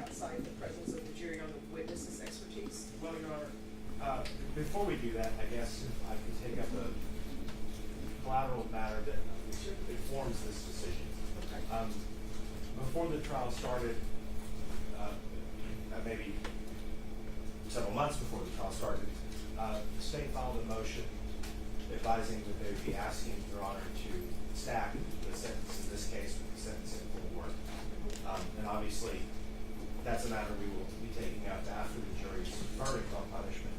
outside the presence of the jury on the witness's expertise? Well, Your Honor, before we do that, I guess I can take up a collateral matter that informs this decision. Okay. Before the trial started, maybe several months before the trial started, the state filed a motion advising that they would be asking Your Honor to stack the sentence in this case with the sentence in full work. And obviously, that's a matter we will be taking up after the jury's verdict on punishment.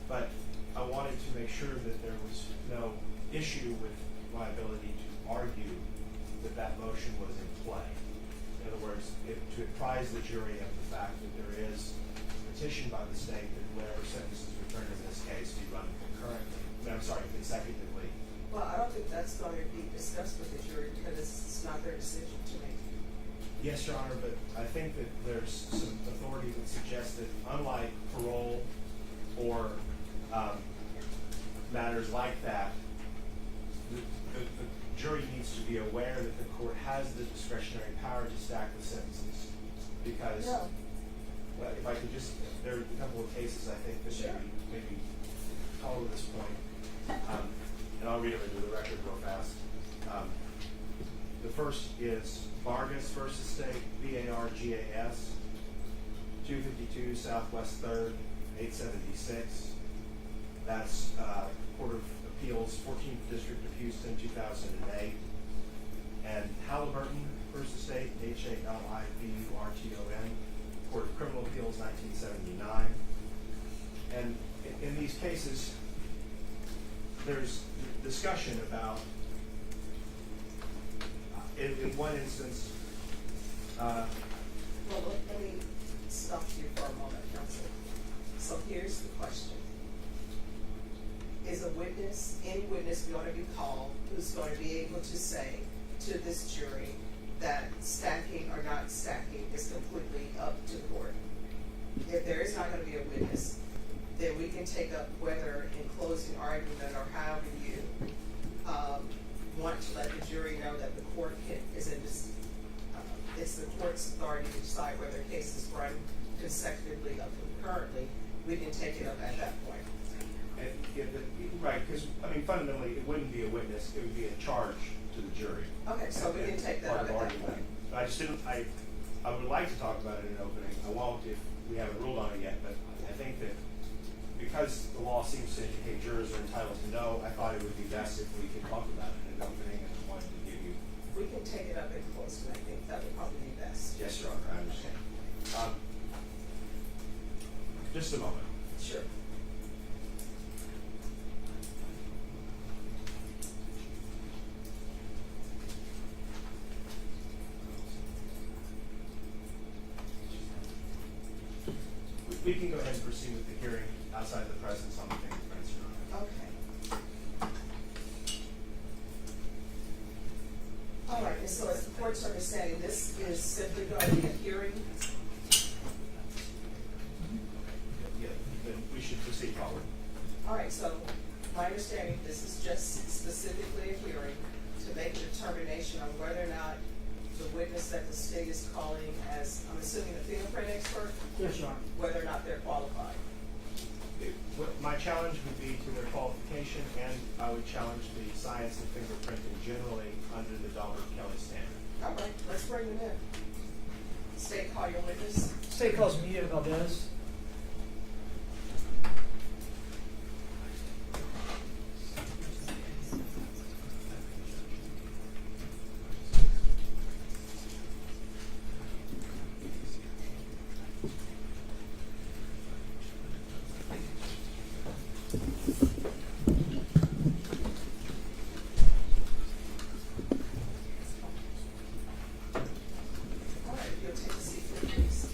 But I wanted to make sure that there was no issue with my ability to argue that that motion was in play. In other words, to apprise the jury of the fact that there is a petition by the state that whatever sentence is returned in this case be run consecutively. Well, I don't think that's going to be discussed with the jury because it's not their decision to make. Yes, Your Honor, but I think that there's some authority that suggests that unlike parole or matters like that, the jury needs to be aware that the court has the discretionary power to stack the sentences because, No. well, if I could just, there are a couple of cases I think that Sure. maybe follow this point, and I'll read them into the record real fast. The first is Vargas versus State, VARGAS, 252 Southwest 3rd, 876. That's Court of Appeals, 14th District of Houston, 2008. And Halliburton versus State, HALIBURTON, Court of Criminal Appeals, 1979. And in these cases, there's discussion about, in one instance, Well, let me stop you for a moment, counsel. So here's the question. Is any witness going to be called who's going to be able to say to this jury that stacking or not stacking is completely up to the court? If there is not going to be a witness, then we can take up whether in closing argument or however you want to let the jury know that the court is in this, it's the court's authority to decide whether cases run consecutively or concurrently. We can take it up at that point. Right, because, I mean, fundamentally, it wouldn't be a witness, it would be a charge to the jury. Okay, so we can take that up at that point. I just didn't, I would like to talk about it in opening. I won't if we haven't ruled on it yet, but I think that because the law seems to indicate jurors are entitled to know, I thought it would be best if we could talk about it in opening, and I wanted to give you. We can take it up in closing. I think that would probably be best. Yes, Your Honor, I understand. Just a moment. Sure. We can go ahead and proceed with the hearing outside the presence on the fingerprints, Your Honor. Okay. All right, and so as the court's understanding, this is simply going to be a hearing. Yeah, then we should proceed forward. All right, so my understanding, this is just specifically a hearing to make a determination on whether or not the witness that the state is calling as, I'm assuming, a fingerprint expert, Yes, Your Honor. whether or not they're qualified. My challenge would be to their qualification, and I would challenge the science of fingerprinting generally under the Dahlberg-Kelly standard. All right, let's bring them in. State, call your witness. State calls Miguel Valdez. All right, you'll take a seat here, please.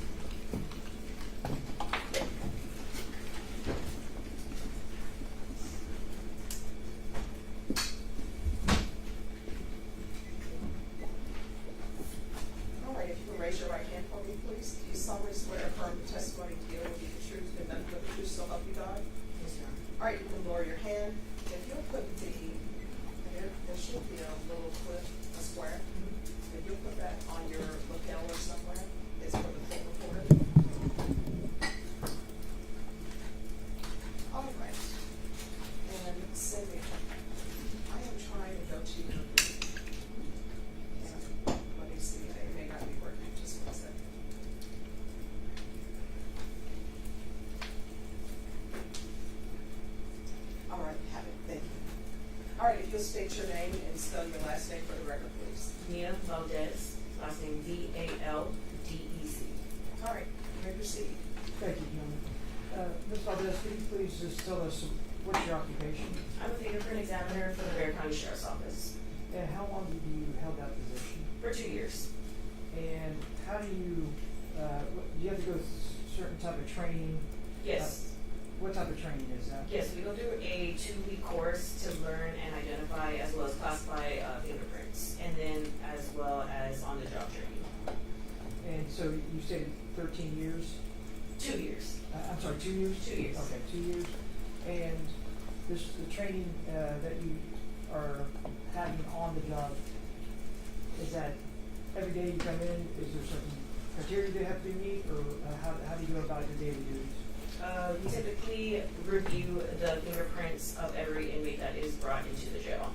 All right, if you can raise your right hand for me, please. Do you solemnly swear or affirm the testimony you give will be the truth and nothing but the truth, so help you God? Yes, Your Honor. All right, you can lower your hand. If you'll put there should be a little clip, a square. If you'll put that on your lapel or somewhere, it's for the full recorder. state your name and spell your last name for the record, please. Mia Valdez, last name Valdez. All right, you may proceed. Thank you, gentlemen. Ms. Valdez, can you please just tell us what's your occupation? I'm a fingerprint examiner for the Bexar County Sheriff's Office And how long have you held that position? for 2 years. And how do you you have to go through certain type of training? Yes. What type of training is that? Yes, we go through a 2-week course to learn and identify as well as classify fingerprints, and then as well as on-the-job training. And so you said 13 years? 2 years. I'm sorry, 2 years? 2 years. Okay, 2 years. And the training that you are having on the job, is that every day you come in, is there certain criteria they have to meet, or how do you go about your daily duties? We typically review the fingerprints of every inmate that is brought into the jail.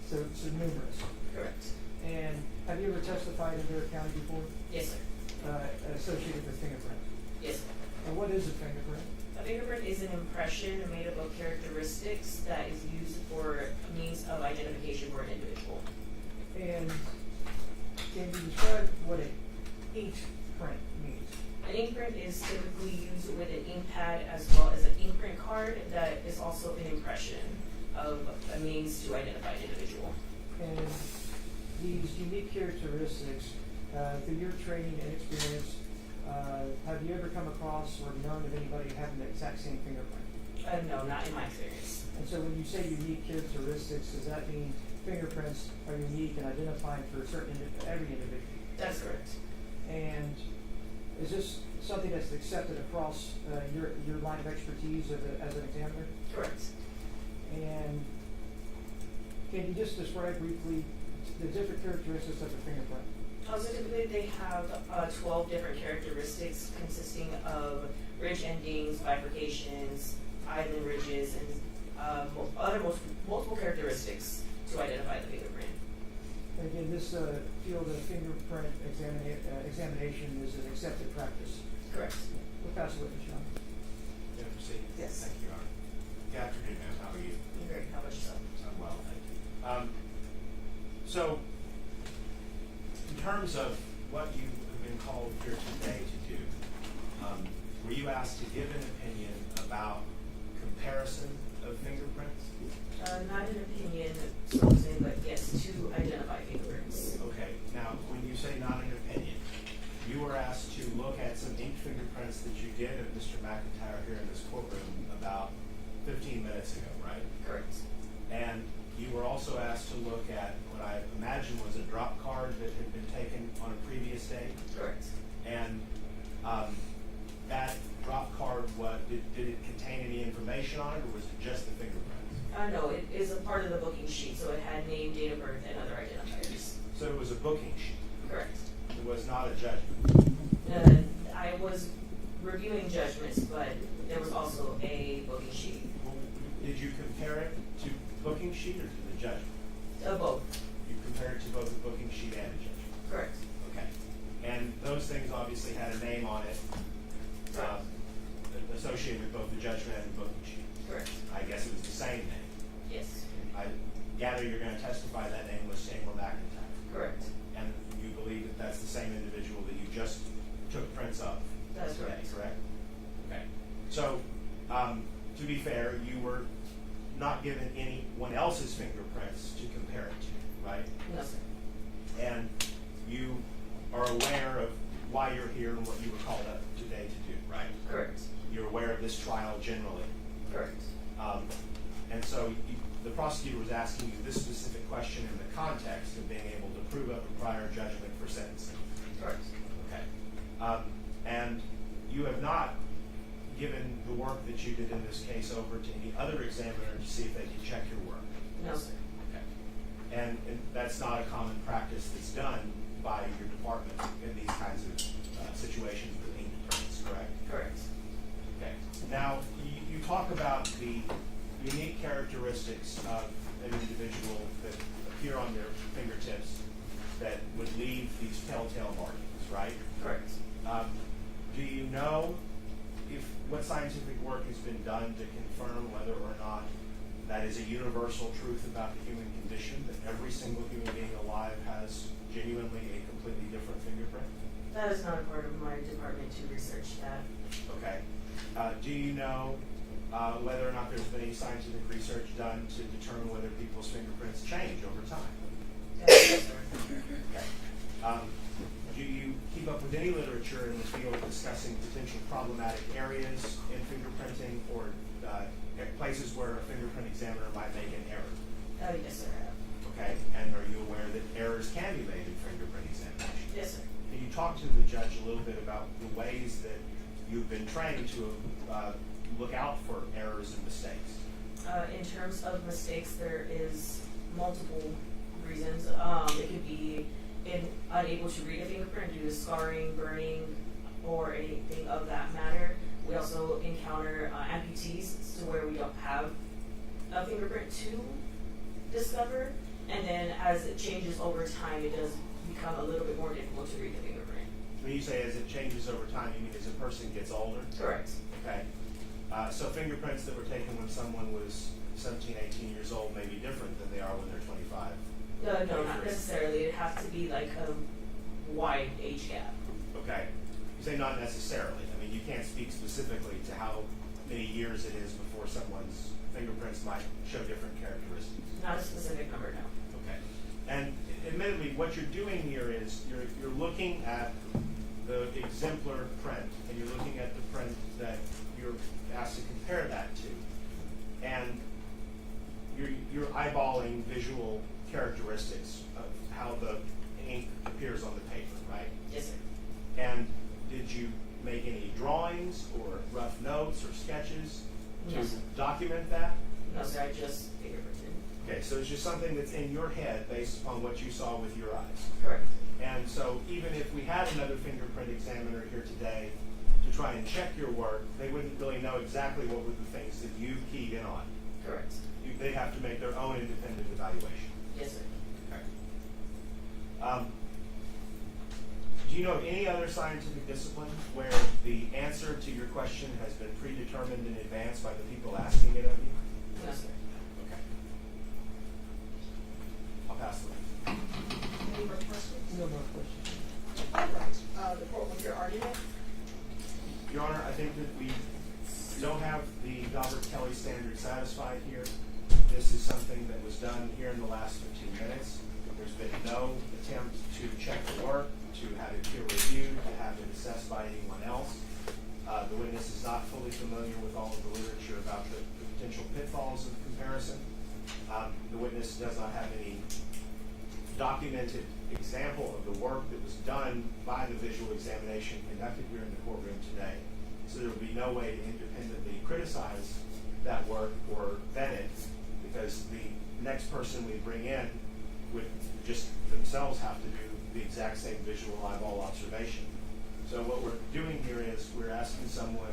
So numerous. Correct. And have you ever testified in Bexar County before Yes, sir. associated with fingerprint? Yes, sir. And what is a fingerprint? A fingerprint is an impression made up of characteristics that is used for means of identification for an individual. And can you describe what an ink print means? An ink print is typically used with an ink pad as well as an ink print card that is also an impression of a means to identify an individual. And these unique characteristics, through your training and experience, have you ever come across or known of anybody having the exact same fingerprint? No, not in my experience. And so when you say unique characteristics, does that mean fingerprints are unique and identifying for every individual? That's correct. And is this something that's accepted across your line of expertise as an examiner? Correct. And can you just describe briefly the different characteristics of a fingerprint? Also, typically they have 12 different characteristics consisting of ridge endings, bifurcations, island ridges, and multiple characteristics to identify the fingerprint. And again, this field of fingerprint examination is an accepted practice. Correct. We'll pass the witness, John. May I proceed? Yes. Thank you, Your Honor. Good afternoon, ma'am. How are you? Great. How about yourself? I'm well, thank you. So, in terms of what you have been called here today to do, were you asked to give an opinion about comparison of fingerprints? Not an opinion, so to say, but yes, to identify fingerprints. Okay, now, when you say not an opinion, you were asked to look at some ink fingerprints that you did of Mr. McIntyre here in this courtroom about 15 minutes ago, right? Correct. And you were also asked to look at what I imagine was a drop card that had been taken on a previous day. Correct. And that drop card, did it contain any information on it, or was it just the fingerprints? No, it is a part of the booking sheet, so it had name, date of birth, and other identifiers. So it was a booking sheet. Correct. It was not a judgment. I was reviewing judgments, but there was also a booking sheet. Well, did you compare it to booking sheet or to the judgment? Both. You compared it to both the booking sheet and the judgment. Correct. Okay. And those things obviously had a name on it, associated with both the judgment and the booking sheet. Correct. I guess it was the same name. Yes. I gather you're going to testify that name was Taymor McIntyre. Correct. And you believe that that's the same individual that you just took prints of? That's today, correct. correct? Okay. So, to be fair, you were not given anyone else's fingerprints to compare it to, right? No, sir. And you are aware of why you're here and what you were called up today to do, right? Correct. You're aware of this trial generally. Correct. And so the prosecutor was asking you this specific question in the context of being able to prove up a prior judgment for sentencing. Correct. Okay. And you have not given the work that you did in this case over to any other examiner to see if they can check your work. No, sir. Okay. And that's not a common practice that's done by your department in these kinds of situations with ink prints, correct? Correct. Okay. Now, you talk about the unique characteristics of an individual that appear on their fingertips that would leave these telltale markings, right? Correct. Do you know if what scientific work has been done to confirm whether or not that is a universal truth about the human condition, that every single human being alive has genuinely a completely different fingerprint? That is not a part of my department to research that. Okay. Do you know whether or not there's been any scientific research done to determine whether people's fingerprints change over time? Yes, sir. Okay. Do you keep up with any literature in the field discussing potential problematic areas in fingerprinting or places where a fingerprint examiner might make an error? Yes, sir. Okay. And are you aware that errors can be made in fingerprint examination? Yes, sir. Can you talk to the judge a little bit about the ways that you've been trained to look out for errors and mistakes? In terms of mistakes, there is multiple reasons. It could be unable to read a fingerprint due to scarring, burning, or anything of that matter. We also encounter amputees to where we don't have a fingerprint to discover. And then as it changes over time, it does become a little bit more difficult to read the fingerprint. When you say as it changes over time, you mean as a person gets older? Correct. Okay. So fingerprints that were taken when someone was 17, 18 years old may be different than they are when they're 25. No, not necessarily. It has to be like a wide age gap. Okay. You say not necessarily. I mean, you can't speak specifically to how many years it is before someone's fingerprints might show different characteristics. Not a specific number, no. Okay. And admittedly, what you're doing here is you're looking at the exemplar print, and you're looking at the print that you're asked to compare that to. And you're eyeballing visual characteristics of how the ink appears on the paper, right? Yes, sir. And did you make any drawings or rough notes or sketches No, to sir. document that? No, sir. I just fingerprinted. Okay, so it's just something that's in your head based upon what you saw with your eyes. Correct. And so even if we had another fingerprint examiner here today to try and check your work, they wouldn't really know exactly what were the things that you keyed in on. Correct. They'd have to make their own independent evaluation. Yes, sir. Okay. Do you know of any other scientific discipline where the answer to your question has been predetermined in advance by the people asking it of you? No, sir. Okay. I'll pass the line. Any more questions? No more questions. All right, the court will hear argument. Your Honor, I think that we don't have the Daubert-Kelly standard satisfied here. This is something that was done here in the last 15 minutes. There's been no attempt to check the work, to have it peer reviewed, to have it assessed by anyone else. The witness is not fully familiar with all of the literature about the potential pitfalls of comparison. The witness does not have any documented example of the work that was done by the visual examination conducted here in the courtroom today. So there would be no way to independently criticize that work or vet it, because the next person we bring in would just themselves have to do the exact same visual eyeball observation. So what we're doing here is we're asking someone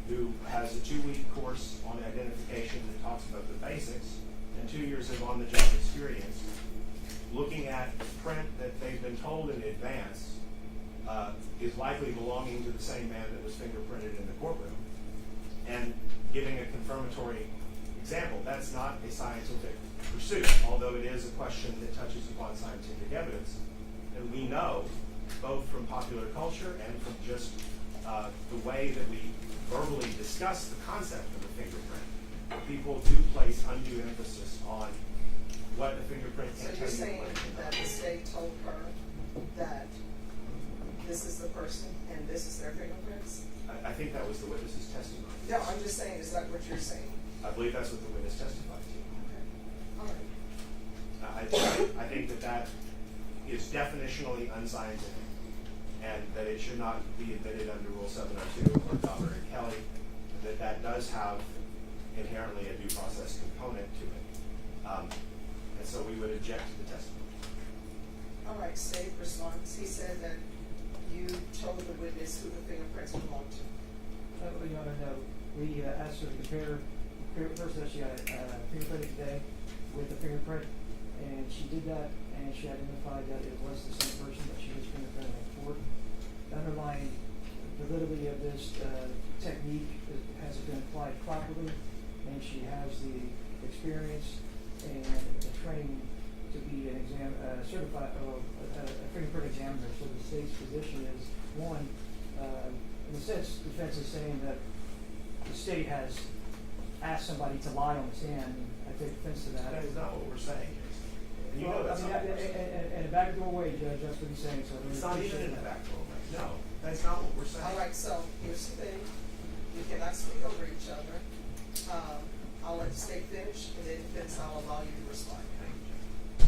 who has a 2-week course on identification that talks about the basics and 2 years of on-the-job experience, looking at print that they've been told in advance is likely belonging to the same man that was fingerprinted in the courtroom, and giving a confirmatory example. That's not a scientific pursuit, although it is a question that touches upon scientific evidence. And we know, both from popular culture and from just the way that we verbally discuss the concept of a fingerprint, people do place undue emphasis on what a fingerprint So can you're tell you. saying that the state told her that this is the person and this is their fingerprints? I think that was the witness's testimony. No, I'm just saying, is that what you're saying? I believe that's what the witness testified to. Okay, all right. I think that is definitionally unscientific, and that it should not be admitted under Rule 702 or Daubert and Kelly, that does have inherently a due process component to it. And so we would object to the testimony. All right, state response. He said that you told the witness who the fingerprints belonged to. Your Honor, no. We asked her to compare first that she got fingerprinted today with the fingerprint, and she did that, and she identified that it was the same person that she was fingerprinted in court. The underlying validity of this technique has been applied properly, and she has the experience and the training to be an certified, a fingerprint examiner. So the state's position is, one, in a sense, defense is saying that the state has asked somebody to lie on the stand. I take offense to that. That is not what we're saying, Jason. And you know Well, that's I mean, not what we're saying. in a backdoor way, Judge, that's what he's saying, so I really It's not even appreciate in the that. back door, right? No, that's not what we're saying. All right, so here's the thing, we cannot speak over each other. I'll let the state finish, and then defense, I'll allow you to respond.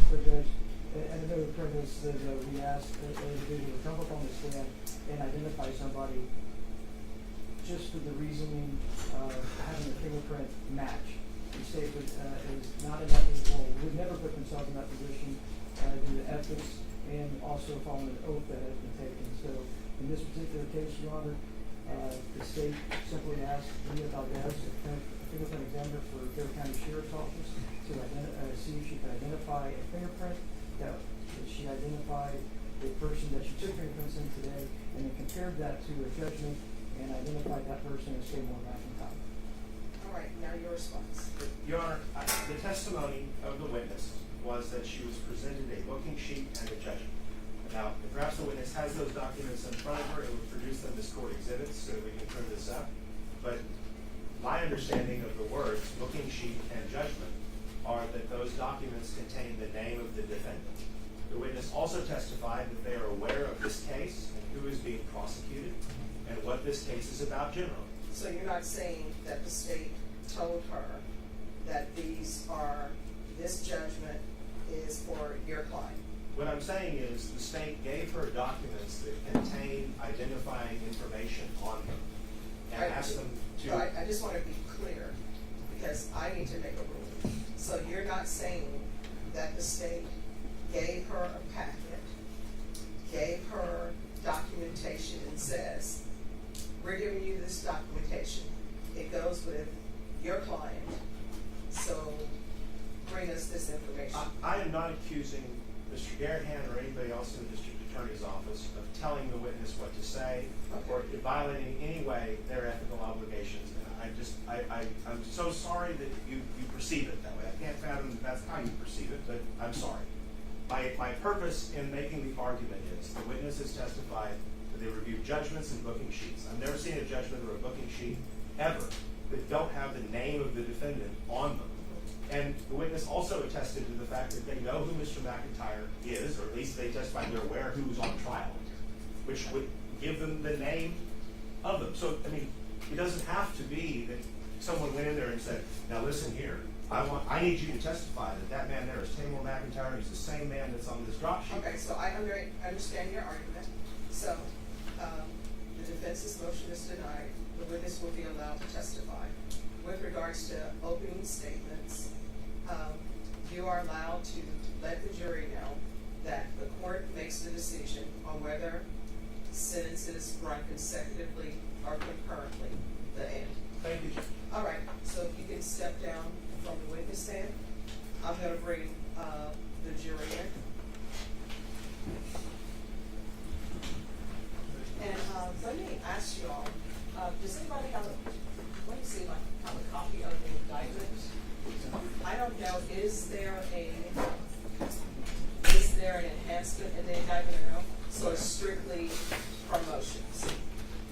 So Judge, and another premise that we asked an individual to come up on the stand and identify somebody just for the reasoning of having a fingerprint match. The state is not in that position, would never put themselves in that position due to ethics and also following an oath that has been taken. So in this particular case, Your Honor, the state simply asked Leah Valdez, a fingerprint examiner for Fair County Sheriff's Office, to see if she could identify a fingerprint, that she identified the person that she took fingerprints in today, and then compared that to a judgment and identified that person as Taymor McIntyre. All right, now your response. Your Honor, the testimony of the witness was that she was presented a booking sheet and a judgment. Now, if perhaps the witness has those documents in front of her, it would produce them as court exhibits so that we can turn this up. But my understanding of the words booking sheet and judgment are that those documents contain the name of the defendant. The witness also testified that they are aware of this case and who is being prosecuted and what this case is about generally. So you're not saying that the state told her that this judgment is for your client? What I'm saying is the state gave her documents that contain identifying information on them and asked them to... I just want to be clear, because I need to make a ruling. So you're not saying that the state gave her a packet, gave her documentation and says, we're giving you this documentation. It goes with your client, so bring us this information. I am not accusing Mr. Garahan or anybody else in the district attorney's office of telling the witness what to say or violating in any way their ethical obligations. I'm so sorry that you perceive it that way. I can't fathom that that's how you perceive it, but I'm sorry. My purpose in making the argument is the witness has testified that they reviewed judgments and booking sheets. I've never seen a judgment or a booking sheet ever that don't have the name of the defendant on them. And the witness also attested to the fact that they know who Mr. McIntyre is, or at least they testified they're aware who was on trial, which would give them the name of them. So, I mean, it doesn't have to be that someone went in there and said, now listen here, I need you to testify that man there is Taymor McIntyre, he's the same man that's on this drop sheet. Okay, so I understand your argument. So the defense's motion is denied. The witness will be allowed to testify. With regards to opening statements, you are allowed to let the jury know that the court makes the decision on whether sentences run consecutively or concurrently, the end. Thank you, Judge. All right, so if you can step down from the witness stand, I'm going to bring the jury in. And let me ask you all, does anybody have let me see if I have a copy of the indictment? I don't know, is there an enhancement in the indictment or no? So it's strictly promotions.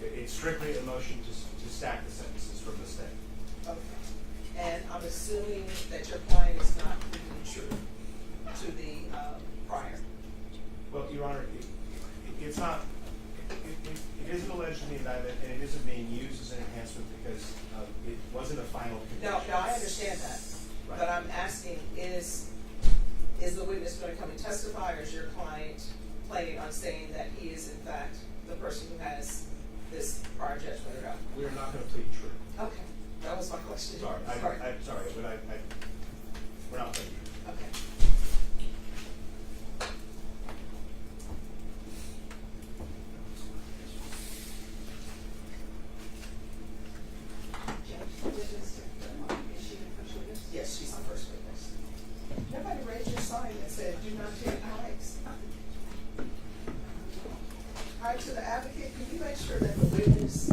It's strictly a motion to stack the sentences from the state. Okay. And I'm assuming that your client is not pleading true to the prior. Well, Your Honor, it's not. It isn't alleged in the indictment, and it isn't being used as an enhancement because it wasn't a final conviction. No, I understand that. Right. But I'm asking, is the witness going to come and testify, or is your client planning on saying that he is in fact the person who has this prior judgment or not? We are not going to plead true. Okay, that was my question. Sorry, I'm sorry, but we're not pleading true. Okay. Yes, she's the first witness. Everybody raise your sign that said, do not take mics. All right, to the advocate, can you make sure that the witness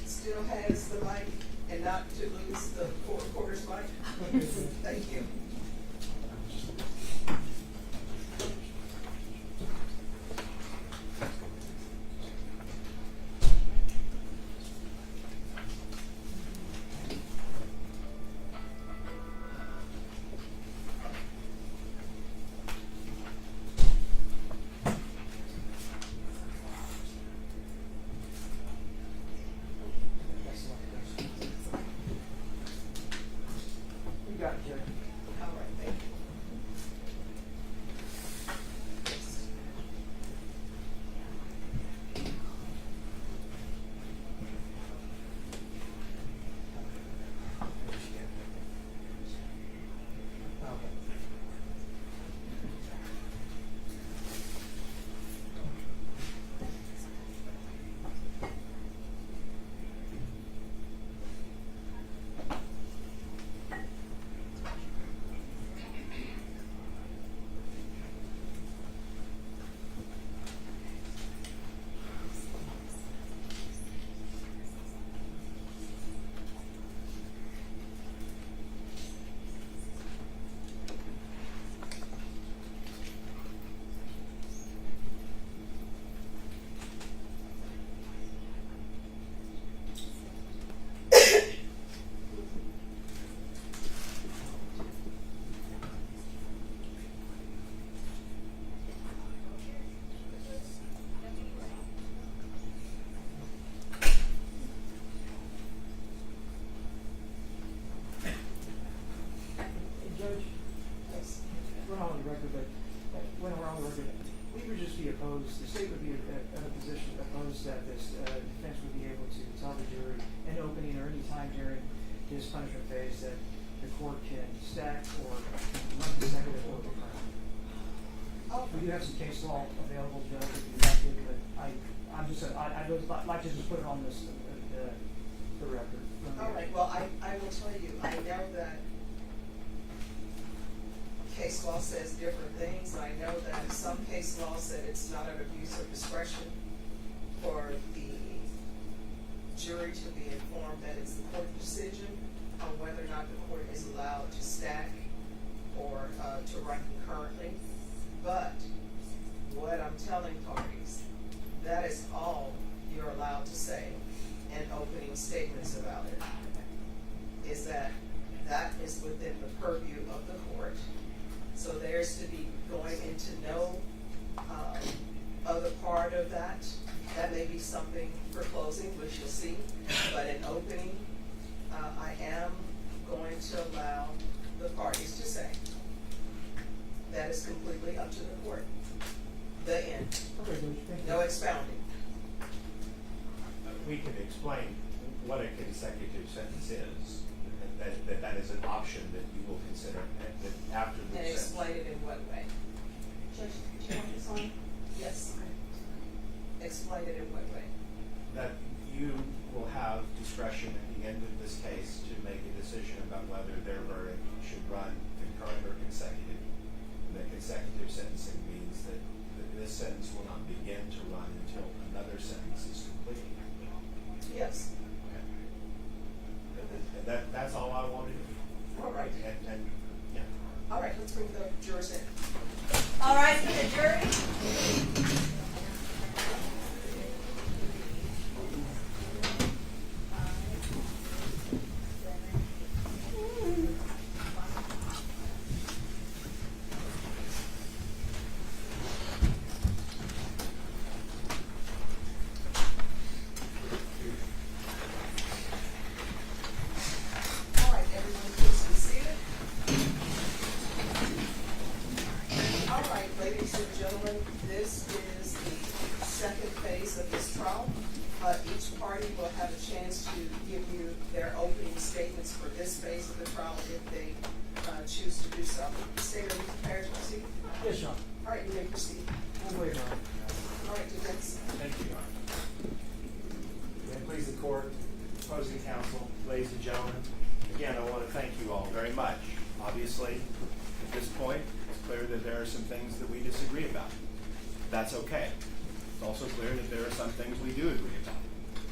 still has the mic? and not to lose the quarter's life. Thank you. You got it, Judge. All right, thank you. Hey, Judge, Yes. we're not on the record, but when we're on the record, we would just be opposed, the state would be in a position opposed that this defense would be able to tell the jury in opening or any time during this punishment phase that the court can stack or run consecutive or concurrent. Oh, We do have some case law available, Judge, if you'd like to, but I'd like to just put it on this, the record. all right, well, I will tell you, I know that case law says different things. I know that some case law said it's not an abuse of discretion for the jury to be informed that it's the court decision on whether or not the court is allowed to stack or to run concurrently. But what I'm telling parties, that is all you're allowed to say in opening statements about it, is that is within the purview of the court. So there's to be going into no other part of that. That may be something for closing, which you'll see. But in opening, I am going to allow the parties to say. That is completely up to the court. The end. Okay, Judge, thank you. No expounding. We can explain what a consecutive sentence is, that is an option that you will consider that after the And sentence. explain it in what way? Judge, do you want this on? Yes. Explain it in what way? That you will have discretion at the end of this case to make a decision about whether their verdict should run concurrent or consecutive. And that consecutive sentencing means that this sentence will not begin to run until another sentence is completed. Yes. That's all I wanted. All right. And yeah. All right, let's bring the jurors in. All right, for the jury. All right, everyone, please be seated. All right, ladies and gentlemen, this is the second phase of this trial. Each party will have a chance to give you their opening statements for this phase of the trial if they choose to do so. Stay ready, prepared to proceed. Yes, Your Honor. All right, you may proceed. We'll wait, Your Honor. All right, defense. Thank you, Your Honor. May it please the court, opposing counsel, ladies and gentlemen, again, I want to thank you all very much. Obviously, at this point, it's clear that there are some things that we disagree about. That's okay. It's also clear that there are some things we do agree about.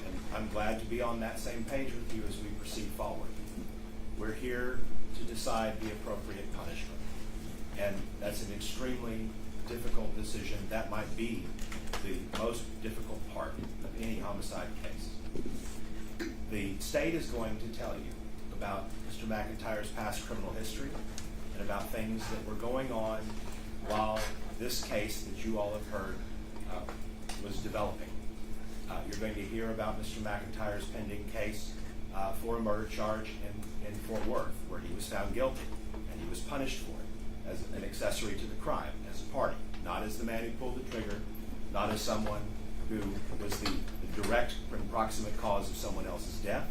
And I'm glad to be on that same page with you as we proceed forward. We're here to decide the appropriate punishment. And that's an extremely difficult decision. That might be the most difficult part of any homicide case. The state is going to tell you about Mr. McIntyre's past criminal history and about things that were going on while this case that you all have heard was developing. You're going to hear about Mr. McIntyre's pending case for a murder charge in Fort Worth, where he was found guilty and he was punished for it as an accessory to the crime, as a party, not as the man who pulled the trigger, not as someone who was the direct and proximate cause of someone else's death,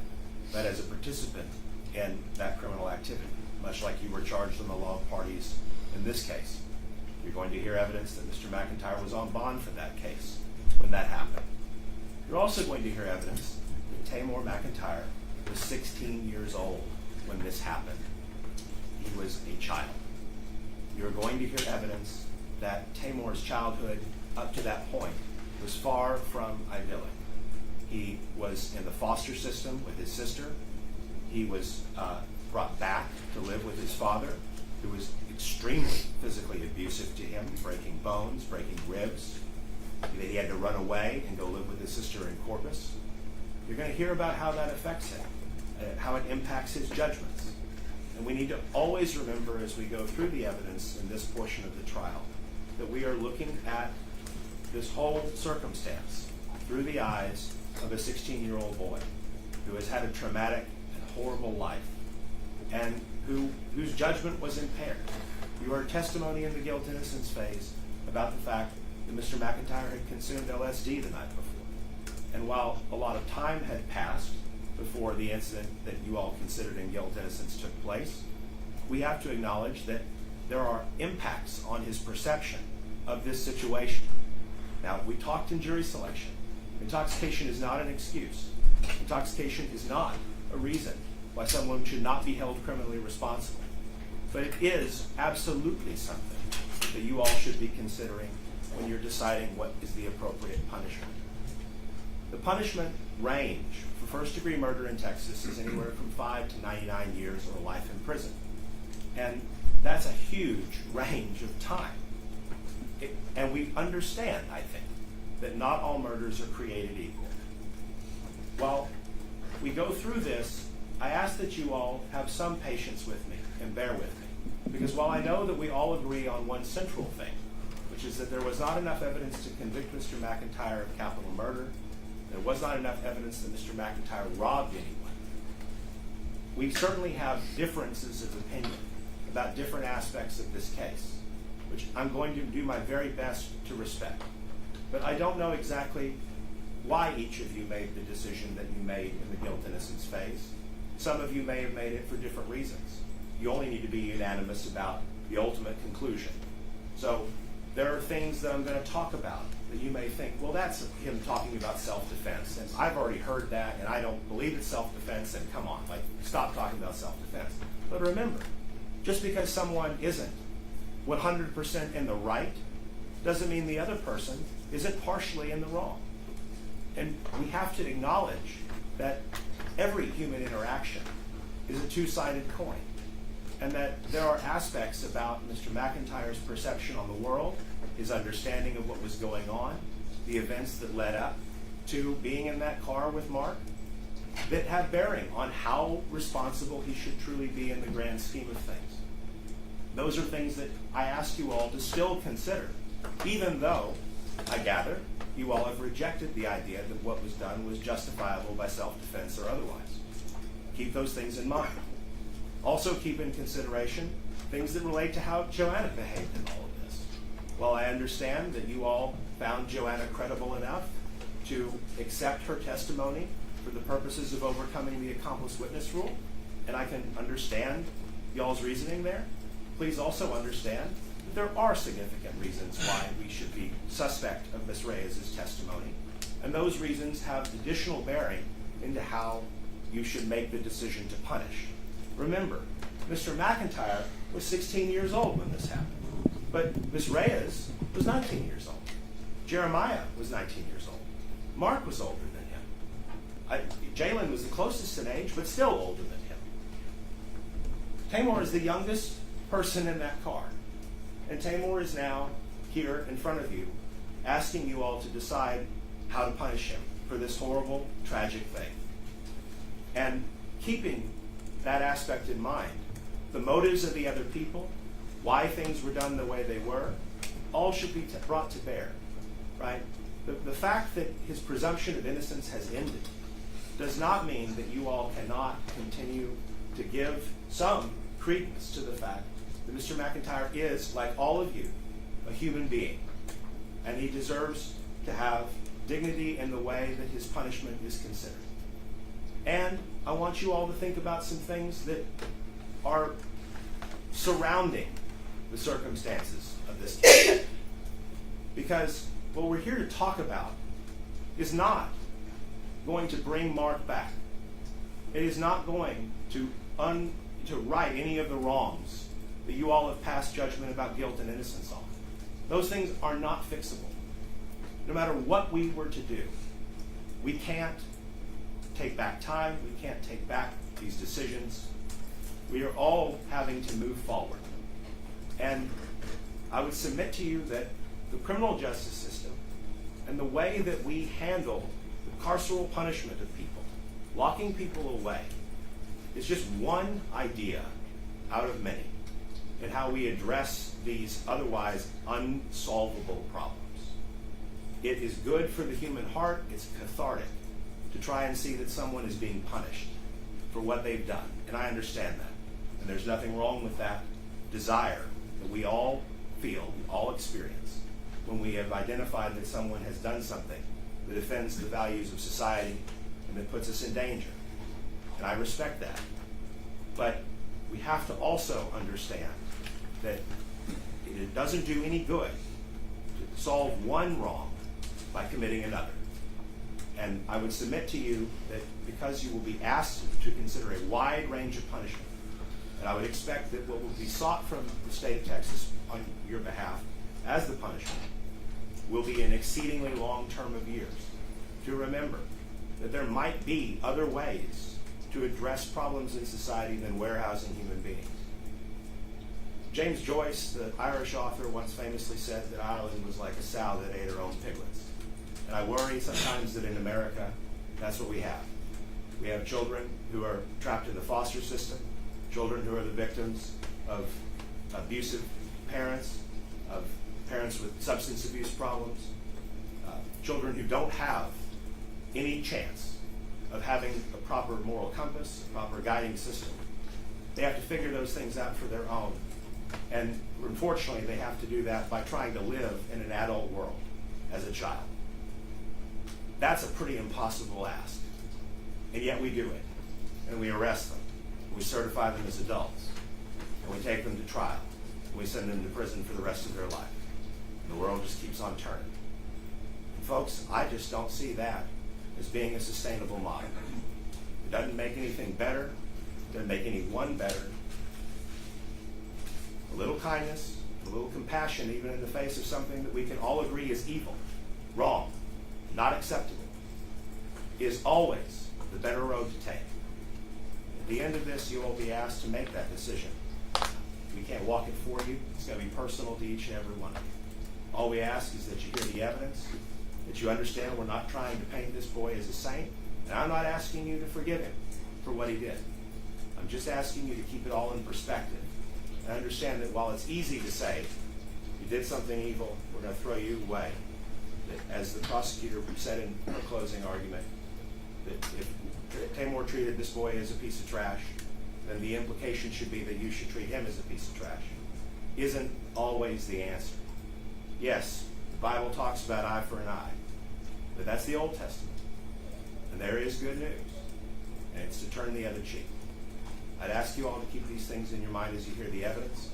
but as a participant in that criminal activity, much like you were charged on the law of parties in this case. You're going to hear evidence that Mr. McIntyre was on bond for that case when that happened. You're also going to hear evidence that Taymor McIntyre was 16 years old when this happened. He was a child. You're going to hear evidence that Taymor's childhood up to that point was far from idyllic. He was in the foster system with his sister. He was brought back to live with his father, who was extremely physically abusive to him, breaking bones, breaking ribs. That he had to run away and go live with his sister in Corpus. You're going to hear about how that affects him, how it impacts his judgments. And we need to always remember as we go through the evidence in this portion of the trial that we are looking at this whole circumstance through the eyes of a 16-year-old boy who has had a traumatic and horrible life and whose judgment was impaired. You heard testimony in the guilt-innocence phase about the fact that Mr. McIntyre had consumed LSD the night before. And while a lot of time had passed before the incident that you all considered in guilt-innocence took place, we have to acknowledge that there are impacts on his perception of this situation. Now, we talked in jury selection. Intoxication is not an excuse. Intoxication is not a reason why someone should not be held criminally responsible. But it is absolutely something that you all should be considering when you're deciding what is the appropriate punishment. The punishment range for first-degree murder in Texas is anywhere from 5 to 99 years or life in prison. And that's a huge range of time. And we understand, I think, that not all murders are created equal. While we go through this, I ask that you all have some patience with me and bear with me. Because while I know that we all agree on one central thing, which is that there was not enough evidence to convict Mr. McIntyre of capital murder, there was not enough evidence that Mr. McIntyre robbed anyone, we certainly have differences of opinion about different aspects of this case, which I'm going to do my very best to respect. But I don't know exactly why each of you made the decision that you made in the guilt-innocence phase. Some of you may have made it for different reasons. You only need to be unanimous about the ultimate conclusion. So there are things that I'm going to talk about that you may think, well, that's him talking about self-defense, and I've already heard that, and I don't believe it's self-defense, and come on, stop talking about self-defense. But remember, just because someone isn't 100% in the right doesn't mean the other person isn't partially in the wrong. And we have to acknowledge that every human interaction is a two-sided coin, and that there are aspects about Mr. McIntyre's perception on the world, his understanding of what was going on, the events that led up to being in that car with Mark, that have bearing on how responsible he should truly be in the grand scheme of things. Those are things that I ask you all to still consider, even though, I gather, you all have rejected the idea that what was done was justifiable by self-defense or otherwise. Keep those things in mind. Also keep in consideration things that relate to how Joanna behaved in all of this. While I understand that you all found Joanna credible enough to accept her testimony for the purposes of overcoming the accomplice witness rule, and I can understand y'all's reasoning there, please also understand that there are significant reasons why we should be suspect of Ms. Reyes' testimony, and those reasons have additional bearing into how you should make the decision to punish. Remember, Mr. McIntyre was 16 years old when this happened, but Ms. Reyes was 19 years old. Jeremiah was 19 years old. Mark was older than him. Jalen was the closest in age, but still older than him. Taymor is the youngest person in that car. And Taymor is now here in front of you, asking you all to decide how to punish him for this horrible, tragic thing. And keeping that aspect in mind, the motives of the other people, why things were done the way they were, all should be brought to bear, right? The fact that his presumption of innocence has ended does not mean that you all cannot continue to give some credence to the fact that Mr. McIntyre is, like all of you, a human being. And he deserves to have dignity in the way that his punishment is considered. And I want you all to think about some things that are surrounding the circumstances of this case. Because what we're here to talk about is not going to bring Mark back. It is not going to right any of the wrongs that you all have passed judgment about guilt and innocence on. Those things are not fixable. No matter what we were to do, we can't take back time. We can't take back these decisions. We are all having to move forward. And I would submit to you that the criminal justice system and the way that we handle the carceral punishment of people, locking people away, is just one idea out of many in how we address these otherwise unsolvable problems. It is good for the human heart. It's cathartic to try and see that someone is being punished for what they've done. And I understand that. And there's nothing wrong with that desire that we all feel, we all experience, when we have identified that someone has done something that offends the values of society and that puts us in danger. And I respect that. But we have to also understand that it doesn't do any good to solve one wrong by committing another. And I would submit to you that because you will be asked to consider a wide range of punishment, and I would expect that what will be sought from the state of Texas on your behalf as the punishment will be an exceedingly long term of years. To remember that there might be other ways to address problems in society than warehousing human beings. James Joyce, the Irish author, once famously said that Ireland was like a sow that ate her own piglets. And I worry sometimes that in America, that's what we have. We have children who are trapped in the foster system, children who are the victims of abusive parents, of parents with substance abuse problems, children who don't have any chance of having a proper moral compass, a proper guiding system. They have to figure those things out for their own. And unfortunately, they have to do that by trying to live in an adult world as a child. That's a pretty impossible ask. And yet we do it. And we arrest them. And we certify them as adults. And we take them to trial. And we send them to prison for the rest of their life. And the world just keeps on turning. And folks, I just don't see that as being a sustainable model. It doesn't make anything better. It doesn't make anyone better. A little kindness, a little compassion, even in the face of something that we can all agree is evil, wrong, not acceptable, is always the better road to take. At the end of this, you will be asked to make that decision. We can't walk it for you. It's going to be personal to each and every one of you. All we ask is that you hear the evidence, that you understand we're not trying to paint this boy as a saint, and I'm not asking you to forgive him for what he did. I'm just asking you to keep it all in perspective. And understand that while it's easy to say, you did something evil, we're going to throw you away, that as the prosecutor said in her closing argument, that if Taymor treated this boy as a piece of trash, then the implication should be that you should treat him as a piece of trash. Isn't always the answer. Yes, the Bible talks about eye for an eye, but that's the Old Testament. And there is good news, and it's to turn the other cheek. I'd ask you all to keep these things in your mind as you hear the evidence.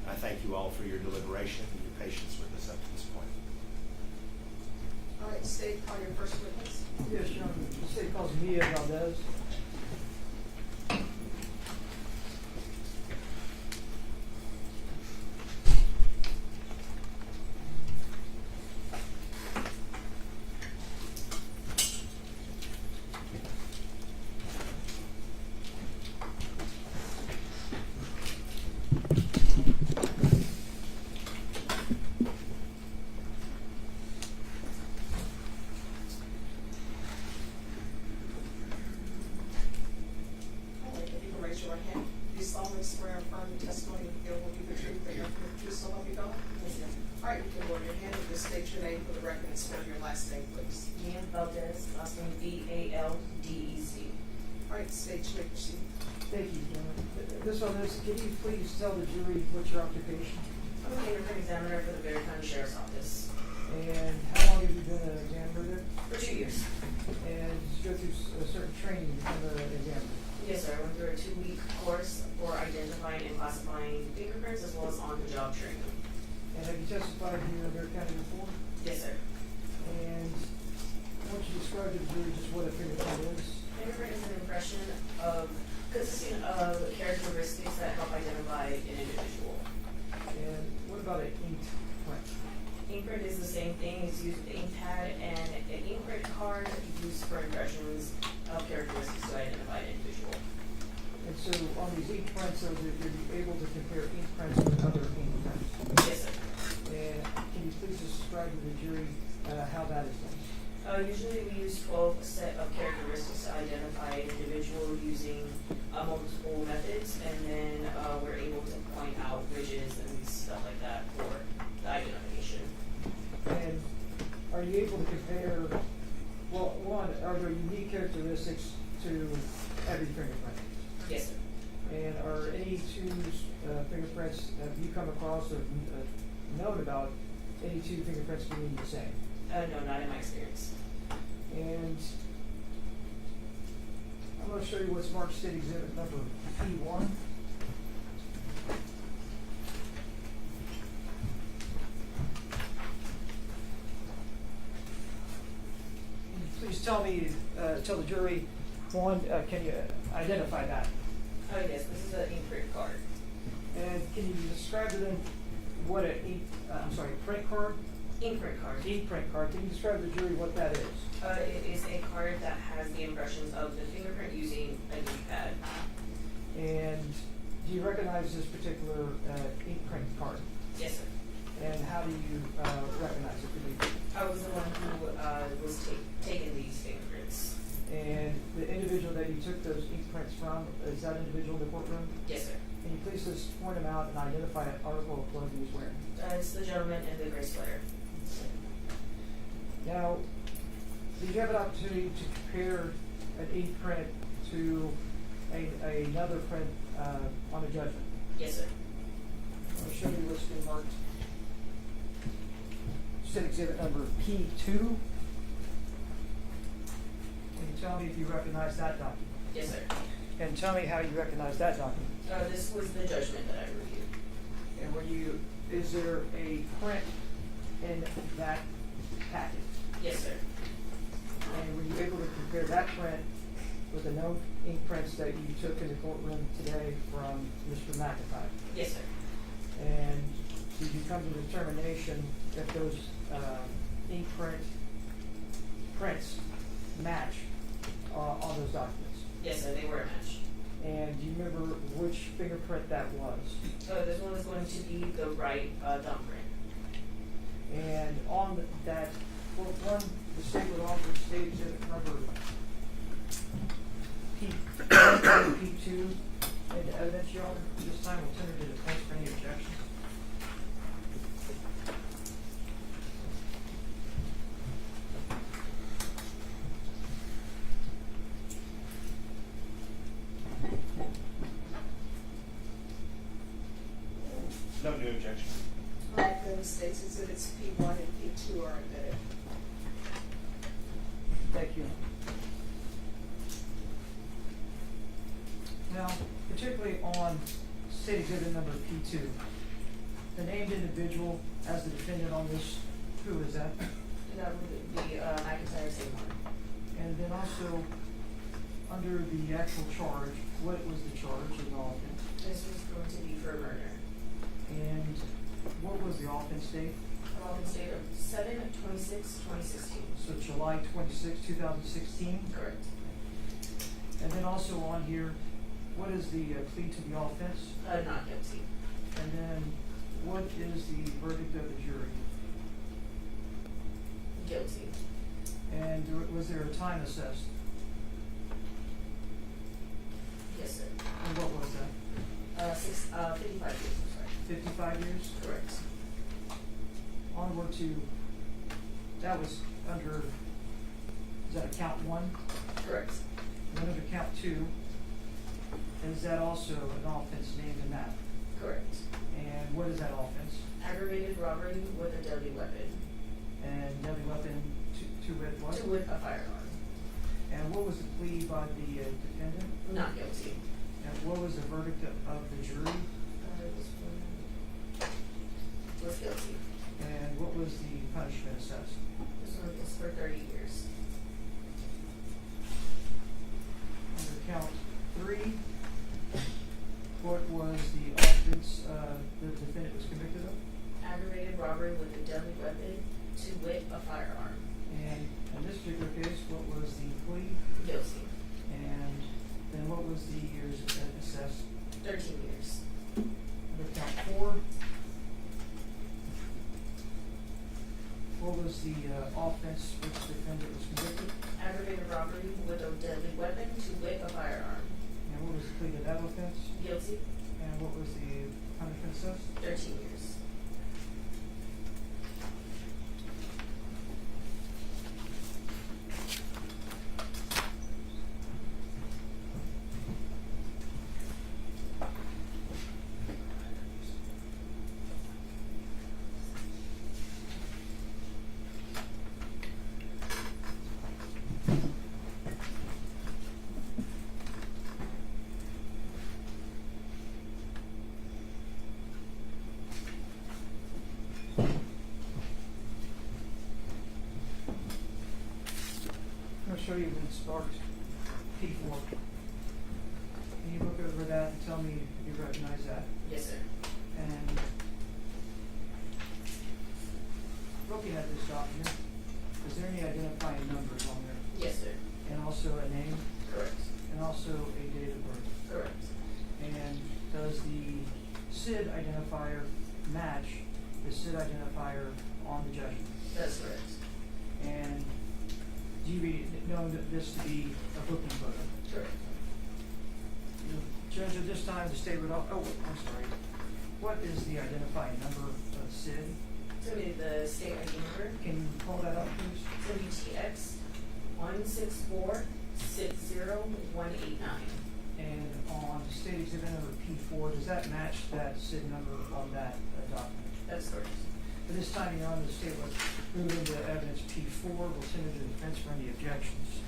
I thank you all for your deliberation and your patience with us up to this point. All right, state, call your first witness. Yes, Your Honor. The state calls Mia Valdez. and spell your last name, please. Ian Valdez, last name Valdez. All right, state you may proceed. Thank you, gentlemen. This one is, can you please tell the jury what's your occupation? I'm a fingerprint examiner for the Bear County Sheriff's Office And how long have you been an examiner there? for 2 years. And did you go through a certain training to become an examiner? Yes, sir. I went through a 2-week course for identifying and classifying fingerprints as well as on-the-job training. And have you testified here in Bear County before? Yes, sir. And why don't you describe to the jury just what a fingerprint is? Fingerprint is an impression consisting of characteristics that help identify an individual. And what about an ink print? Inkprint is the same thing. It's used with ink pad and an inkprint card used for impressions of characteristics to identify an individual. And so on these ink prints, are you able to compare ink prints with other ink prints? Yes, sir. And can you please describe to the jury how that is done? Usually we use 12 set of characteristics to identify an individual using multiple methods, and then we're able to point out ridges and stuff like that for the identification. And are you able to compare, well, one, are there unique characteristics to every fingerprint? Yes, sir. And are any two fingerprints, have you come across or known about any two fingerprints being the same? No, not in my experience. And I'm going to show you what's marked state exhibit number P1. Please tell me, tell the jury, one, can you identify that? Oh yes, this is an inkprint card. And can you describe to them what a print card? Inkprint card. Ink print card. Can you describe to the jury what that is? It is a card that has the impressions of the fingerprint using an ink pad. And do you recognize this particular ink print card? Yes, sir. And how do you recognize it? I was the one who was taking these fingerprints. And the individual that you took those ink prints from, is that individual in the courtroom? Yes, sir. Can you please just point him out and identify an article of clothing he's wearing? It's the gentleman in the gray sweater. Now, did you have an opportunity to compare an ink print to another print on a judgment? Yes, sir. I'm going to show you what's been marked. State exhibit number P2. Can you tell me if you recognize that document? Yes, sir. And tell me how you recognize that document. This was the judgment that I reviewed. And is there a print in that packet? Yes, sir. And were you able to compare that print with the known ink prints that you took in the courtroom today from Mr. McIntyre? Yes, sir. And did you come to the determination if those ink prints match on those documents? Yes, sir. They were a match. And do you remember which fingerprint that was? This one is going to be the right thumbprint. And on that, well, one, the state would offer state exhibit number P2 into evidence, Your Honor. This time we'll tender to the defense for any objections. No new objection. All right, then states exhibits P1 and P2 are admitted. Thank you. Now, particularly on state exhibit number P2, the named individual as the defendant on this, who is that? That would be McIntyre Taymor. And then also, under the actual charge, what was the charge involved in? This was going to be for murder. And what was the offense date? Offense date of 7/26/2016. So July 26, 2016. Correct. And then also on here, what is the plea to the offense? Not guilty. And then what is the verdict of the jury? Guilty. And was there a time assessed? Yes, sir. And what was that? 55 years, I'm sorry. 55 years? Correct. Onward to that was under, is that count one? Correct. And then under count two, is that also an offense named in that? Correct. And what is that offense? Aggravated robbery with a deadly weapon. And deadly weapon to wit what? To with a firearm. And what was the plea by the defendant? Not guilty. And what was the verdict of the jury? Was guilty. And what was the punishment assessed? This one was for 30 years. Under count three, what was the offense the defendant was convicted of? Aggravated robbery with a deadly weapon, to wit a firearm. And in this particular case, what was the plea? Guilty. And then what was the years assessed? 13 years. Under count four, what was the offense which the defendant was convicted? Aggravated robbery with a deadly weapon, to wit a firearm. And what was the plea to that offense? Guilty. And what was the punishment assessed? 13 years. I'm gonna show you when it sparked P4. Can you look over that and tell me if you recognize that? Yes, sir. And looking at this document, is there any identifying numbers on there? Yes, sir. And also a name, Correct. and also a date of birth? Correct. And does the SID identifier match the SID identifier on the judgment? That's correct. And do you read it knowing that this to be a booking photo? Correct. Judge, at this time, the state would, I'm sorry, what is the identifying number of SID? It's going to be the state ID number. Can you pull that up, please? WTX 164-60189. And on state exhibit number P4, does that match that SID number on that document? That's correct. At this time, Your Honor, the state will move into evidence P4. We'll send it to the defense for any objections.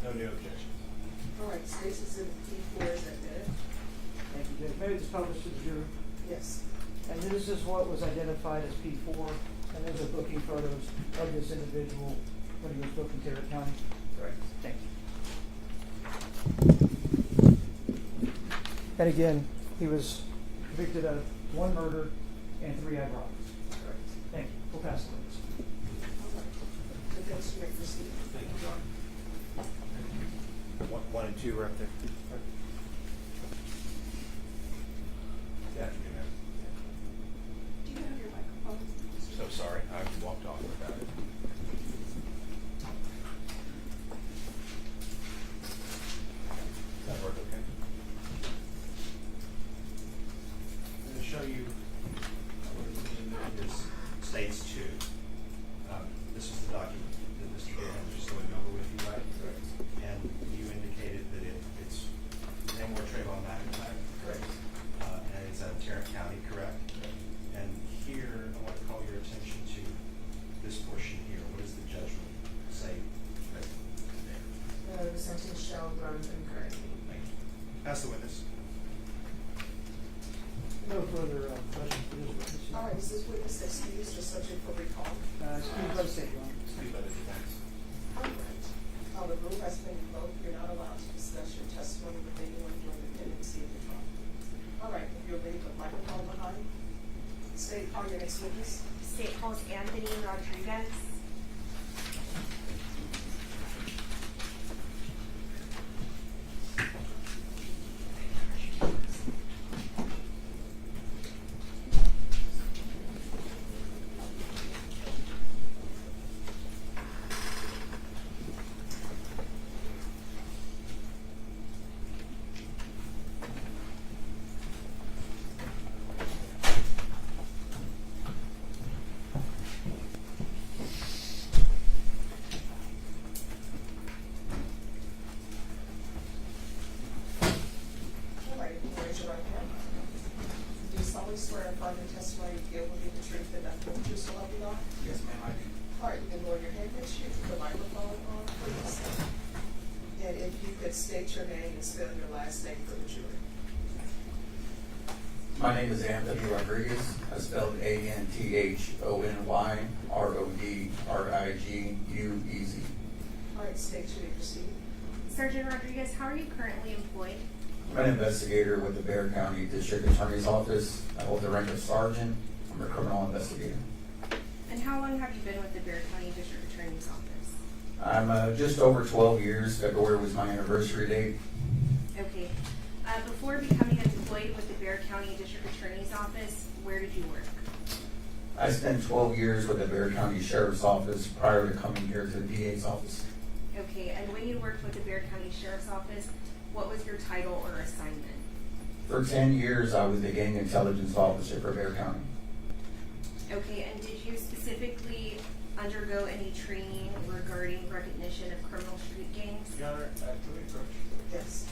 No new objections. All right, state's exhibit P4 is admitted. Thank you, Judge. Maybe it's published to the jury. Yes. And this is what was identified as P4, and those are booking photos of this individual when he was booked in Tarrant County. Correct. Thank you. And again, he was convicted of 1 murder and 3 aggravated robberies. Correct. Thank you. We'll pass the witness. All right. Defense, you may proceed. Thank you, Your Honor. 1 and 2 right there. Good afternoon, ma'am. Do you have your microphone? So sorry, I walked off without it. Does that work okay? I'm going to show you what is States 2. This is the document that Mr. Graham was just going over with you, right? Correct. And you indicated that it's Taymor McIntyre. Correct. And it's out of Tarrant County, correct? And here, I want to call your attention to this portion here. What does the judgment say right there? The sentence shall run concurrently. Thank you. Pass the witness. No further questions for this witness. All right, is this witness excused or subject for recall? Excuse by the state, Your Honor. Please by the defense. All right. The rule has been revoked. You're not allowed to discuss your testimony with anyone during the pendency of the trial. All right, if you'll leave the microphone behind. State, call your next witness. State calls Anthony Rodriguez. give me the truth and nothing but the truth, so help you God? Yes, ma'am, I do. All right, you can lower your head and shoot the microphone on, please. And if you could state your name and spell your last name for the jury. My name is Anthony Rodriguez. I spelled ANTHONY-RODRIGUEZ. All right, state your name, proceed. Sergeant Rodriguez, how are you currently employed? I'm an investigator with the Bexar County District Attorney's Office. I hold the rank of sergeant. I'm a criminal investigator. And how long have you been with the Bexar County District Attorney's Office? I'm just over 12 years. February was my anniversary date. Okay. Before becoming employed with the Bexar County District Attorney's Office, where did you work? I spent 12 years with the Bexar County Sheriff's Office prior to coming here to the DA's office. Okay, and when you worked with the Bexar County Sheriff's Office, what was your title or assignment? For 10 years, I was the gang intelligence officer for Bexar County. Okay, and did you specifically undergo any training regarding recognition of criminal street gangs? Your Honor, can we approach? Yes.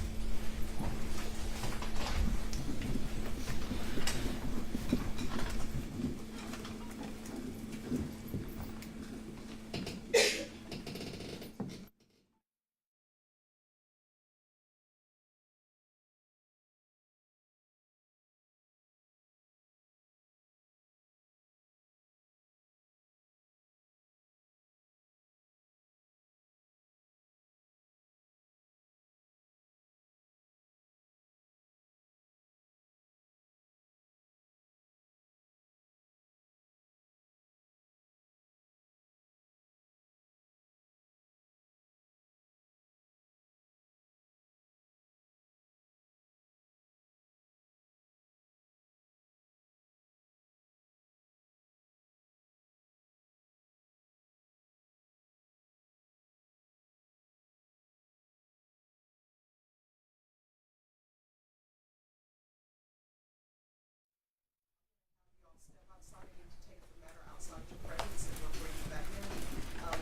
Step outside, you need to take the matter outside your presence and we'll bring you back in.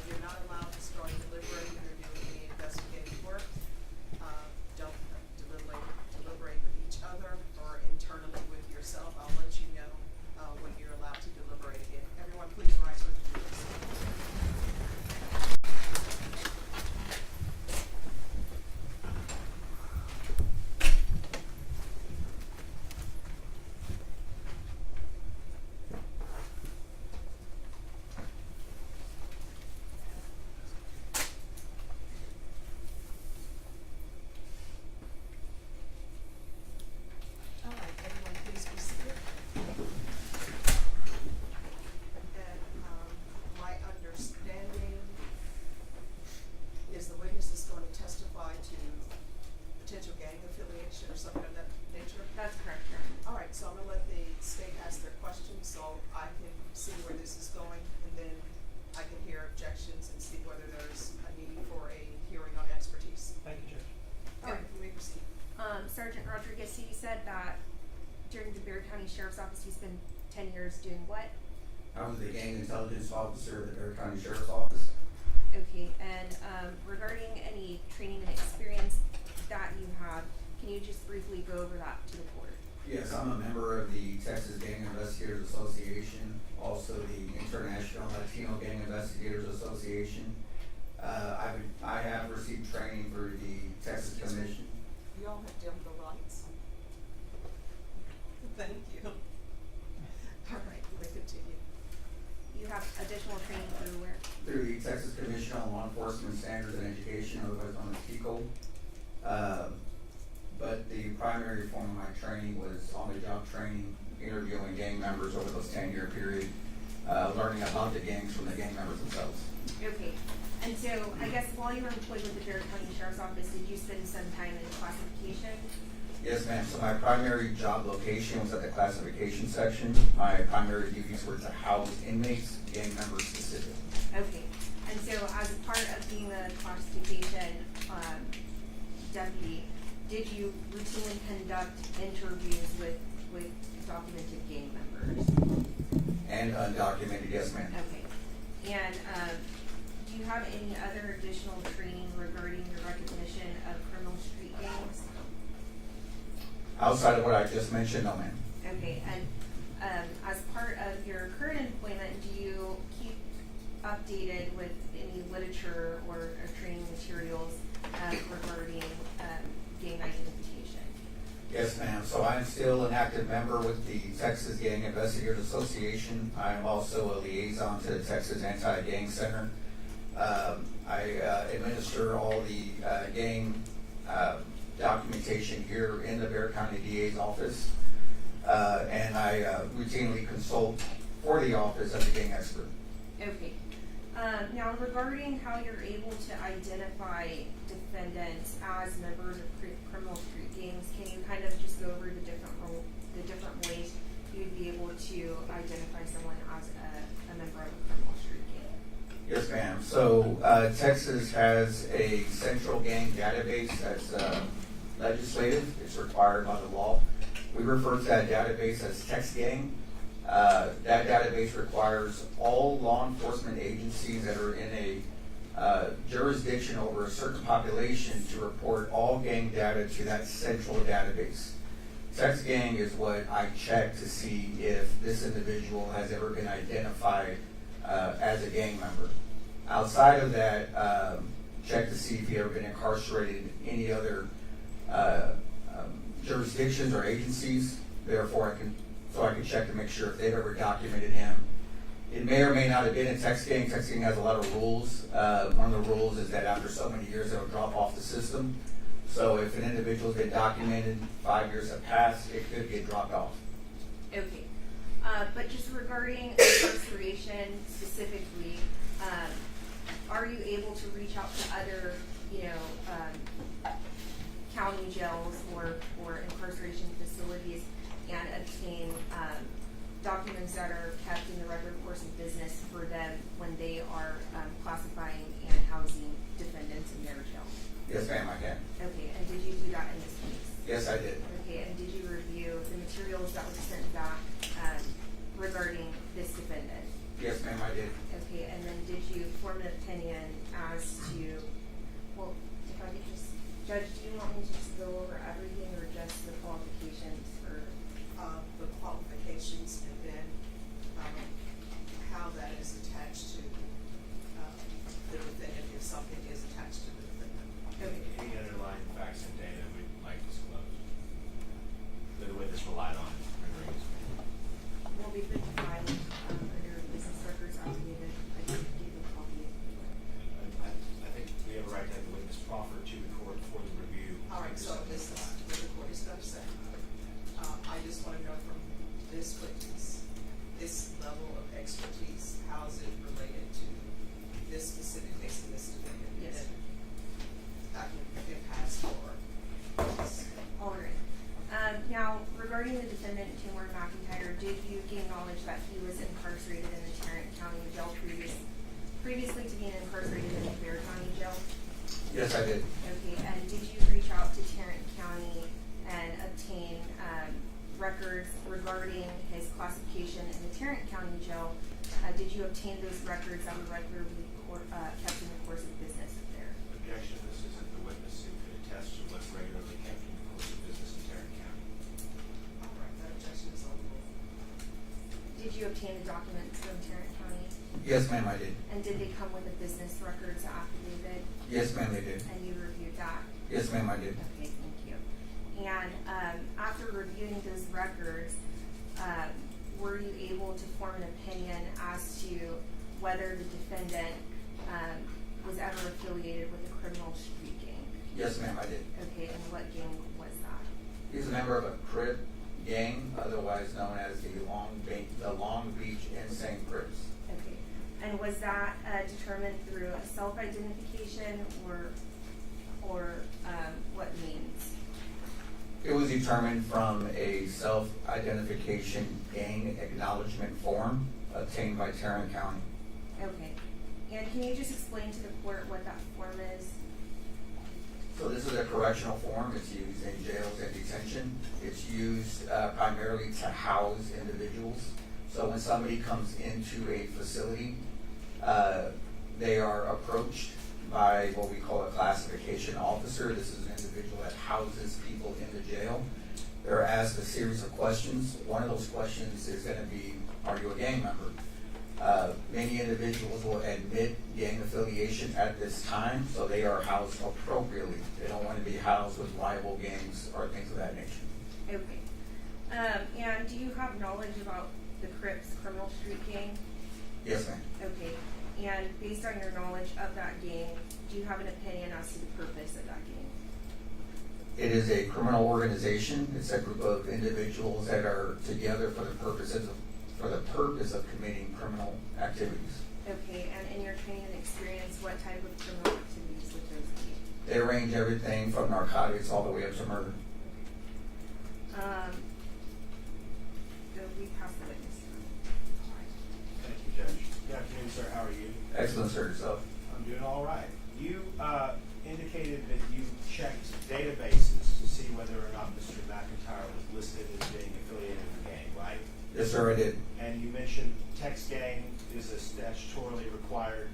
You're not allowed to start deliberating or doing any investigative work. Don't deliberate with each other or internally with yourself. I'll let you know when you're allowed to deliberate again. Everyone, please rise for the jurors. All right, everyone, please be seated. And my understanding is the witness is going to testify to potential gang affiliation or something of that nature. That's correct, Your Honor. All right, so I'm gonna let the state ask their questions so I can see where this is going, and then I can hear objections and see whether there's a need for a hearing on expertise. Thank you, Judge. All right, you may proceed. Sergeant Rodriguez, you said that during the Bexar County Sheriff's Office, you spent 10 years doing what? I was the gang intelligence officer of the Bexar County Sheriff's Office. Okay, and regarding any training and experience that you have, can you just briefly go over that to the court? Yes, I'm a member of the Texas Gang Investigators Association, also the International Latino Gang Investigators Association. I have received training through the Texas Commission. You all have dimmed the lights. Thank you. All right, you may continue. You have additional training through where? Through the Texas Commission on Law Enforcement Standards and Education, otherwise known as TCO. But the primary form of my training was on-the-job training, interviewing gang members over those 10-year period, learning about the gangs from the gang members themselves. Okay, and so I guess while you were employed with the Bexar County Sheriff's Office, did you spend some time in classification? Yes, ma'am. So my primary job location was at the classification section. My primary duties were to house inmates, gang members specific. Okay, and so as part of being a classification deputy, did you routinely conduct interviews with documented gang members? And undocumented, yes, ma'am. Okay, and do you have any other additional training regarding your recognition of criminal street gangs? Outside of what I just mentioned, no, ma'am. Okay, and as part of updated with any literature or training materials regarding gang identification? Yes, ma'am. So I'm still an active member with the Texas Gang Investigators Association. I'm also a liaison to the Texas Anti-Gang Center. I administer all the gang documentation here in the Bexar County DA's office. And I routinely consult for the office as a gang expert. Okay. Now, regarding how you're able to identify defendants as members of criminal street gangs, can you kind of just go over the different ways you'd be able to identify someone as a member of a criminal street gang? Yes, ma'am. So Texas has a central gang database that's legislative. It's required by the law. We refer to that database as TexGang. That database requires all law enforcement agencies that are in a jurisdiction over a certain population to report all gang data to that central database. TexGang is what I check to see if this individual has ever been identified as a gang member. Outside of that, check to see if he ever been incarcerated in any other jurisdictions or agencies. Therefore, I can check to make sure if they've ever documented him. It may or may not have been in TexGang. TexGang has a lot of rules. One of the rules is that after so many years, it'll drop off the system. So if an individual's been documented, 5 years have passed, it could get dropped off. Okay. But just regarding incarceration specifically, are you able to reach out to other, county jails or incarceration facilities and obtain documents that are kept in the regular course of business for them when they are classifying and housing defendants in their jail? Yes, ma'am, I can. Okay, and did you do that in this case? Yes, I did. Okay, and did you review the materials that were sent back regarding this defendant? Yes, ma'am, I did. Okay, and then did you form an opinion as to, well, if I could just, Judge, do you want me to just go over everything or just the qualifications for? The qualifications and then how that is attached to the defendant, if something is attached to the defendant. Okay. Any underlying facts and data we'd like disclosed, the witness relied on. Will be put to file under business records affidavit. I can give you a copy if you like. I think we have a right to have the witness proffered to the court for the review. All right, so this is what the court is going to say. I just want to know from this witness, this level of expertise, how is it related to this specific case and this defendant? Yes. And I can pass for this. All right. Now, regarding the defendant, Taymor McIntyre, did you gain knowledge that he was incarcerated in the Tarrant County Jail previously to being incarcerated in the Bexar County Jail? Yes, I did. Okay, and did you reach out to Tarrant County and obtain records regarding his classification in the Tarrant County Jail? Did you obtain those records that were regularly kept in the course of business there? Objection, this isn't the witness who could attest to what's regularly kept in the course of business in Tarrant County. All right, that objection is overruled. Did you obtain the documents from Tarrant County? Yes, ma'am, I did. And did they come with a business records affidavit? Yes, ma'am, they did. And you reviewed that? Yes, ma'am, I did. Okay, thank you. And after reviewing those records, were you able to form an opinion as to whether the defendant was ever affiliated with a criminal street gang? Yes, ma'am, I did. Okay, and what gang was that? He's a member of a Crip gang, otherwise known as the Long Beach Insane Crips. Okay, and was that determined through a self-identification or what means? It was determined from a self-identification gang acknowledgement form obtained by Tarrant County. Okay, and can you just explain to the court what that form is? So this is a correctional form. It's used in jails and detention. It's used primarily to house individuals. So when somebody comes into a facility, they are approached by what we call a classification officer. This is an individual that houses people in the jail. They're asked a series of questions. One of those questions is going to be, are you a gang member? Many individuals will admit gang affiliation at this time, so they are housed appropriately. They don't want to be housed with rival gangs or things of that nature. Okay. And do you have knowledge about the Crips Criminal Street Gang? Yes, ma'am. Okay. And based on your knowledge of that gang, do you have an opinion as to the purpose of that gang? It is a criminal organization. It's a group of individuals that are together for the purpose of committing criminal activities. Okay, and in your training and experience, what type of criminal activities would those be? They range everything from narcotics all the way up to murder. We pass the witness. Thank you, Judge. Good afternoon, sir. How are you? Excellent, sir. Yourself. I'm doing all right. You indicated that you checked databases to see whether or not Mr. McIntyre was listed as being affiliated with the gang, right? Yes, sir, I did. And you mentioned Text Gang is a statutorily required,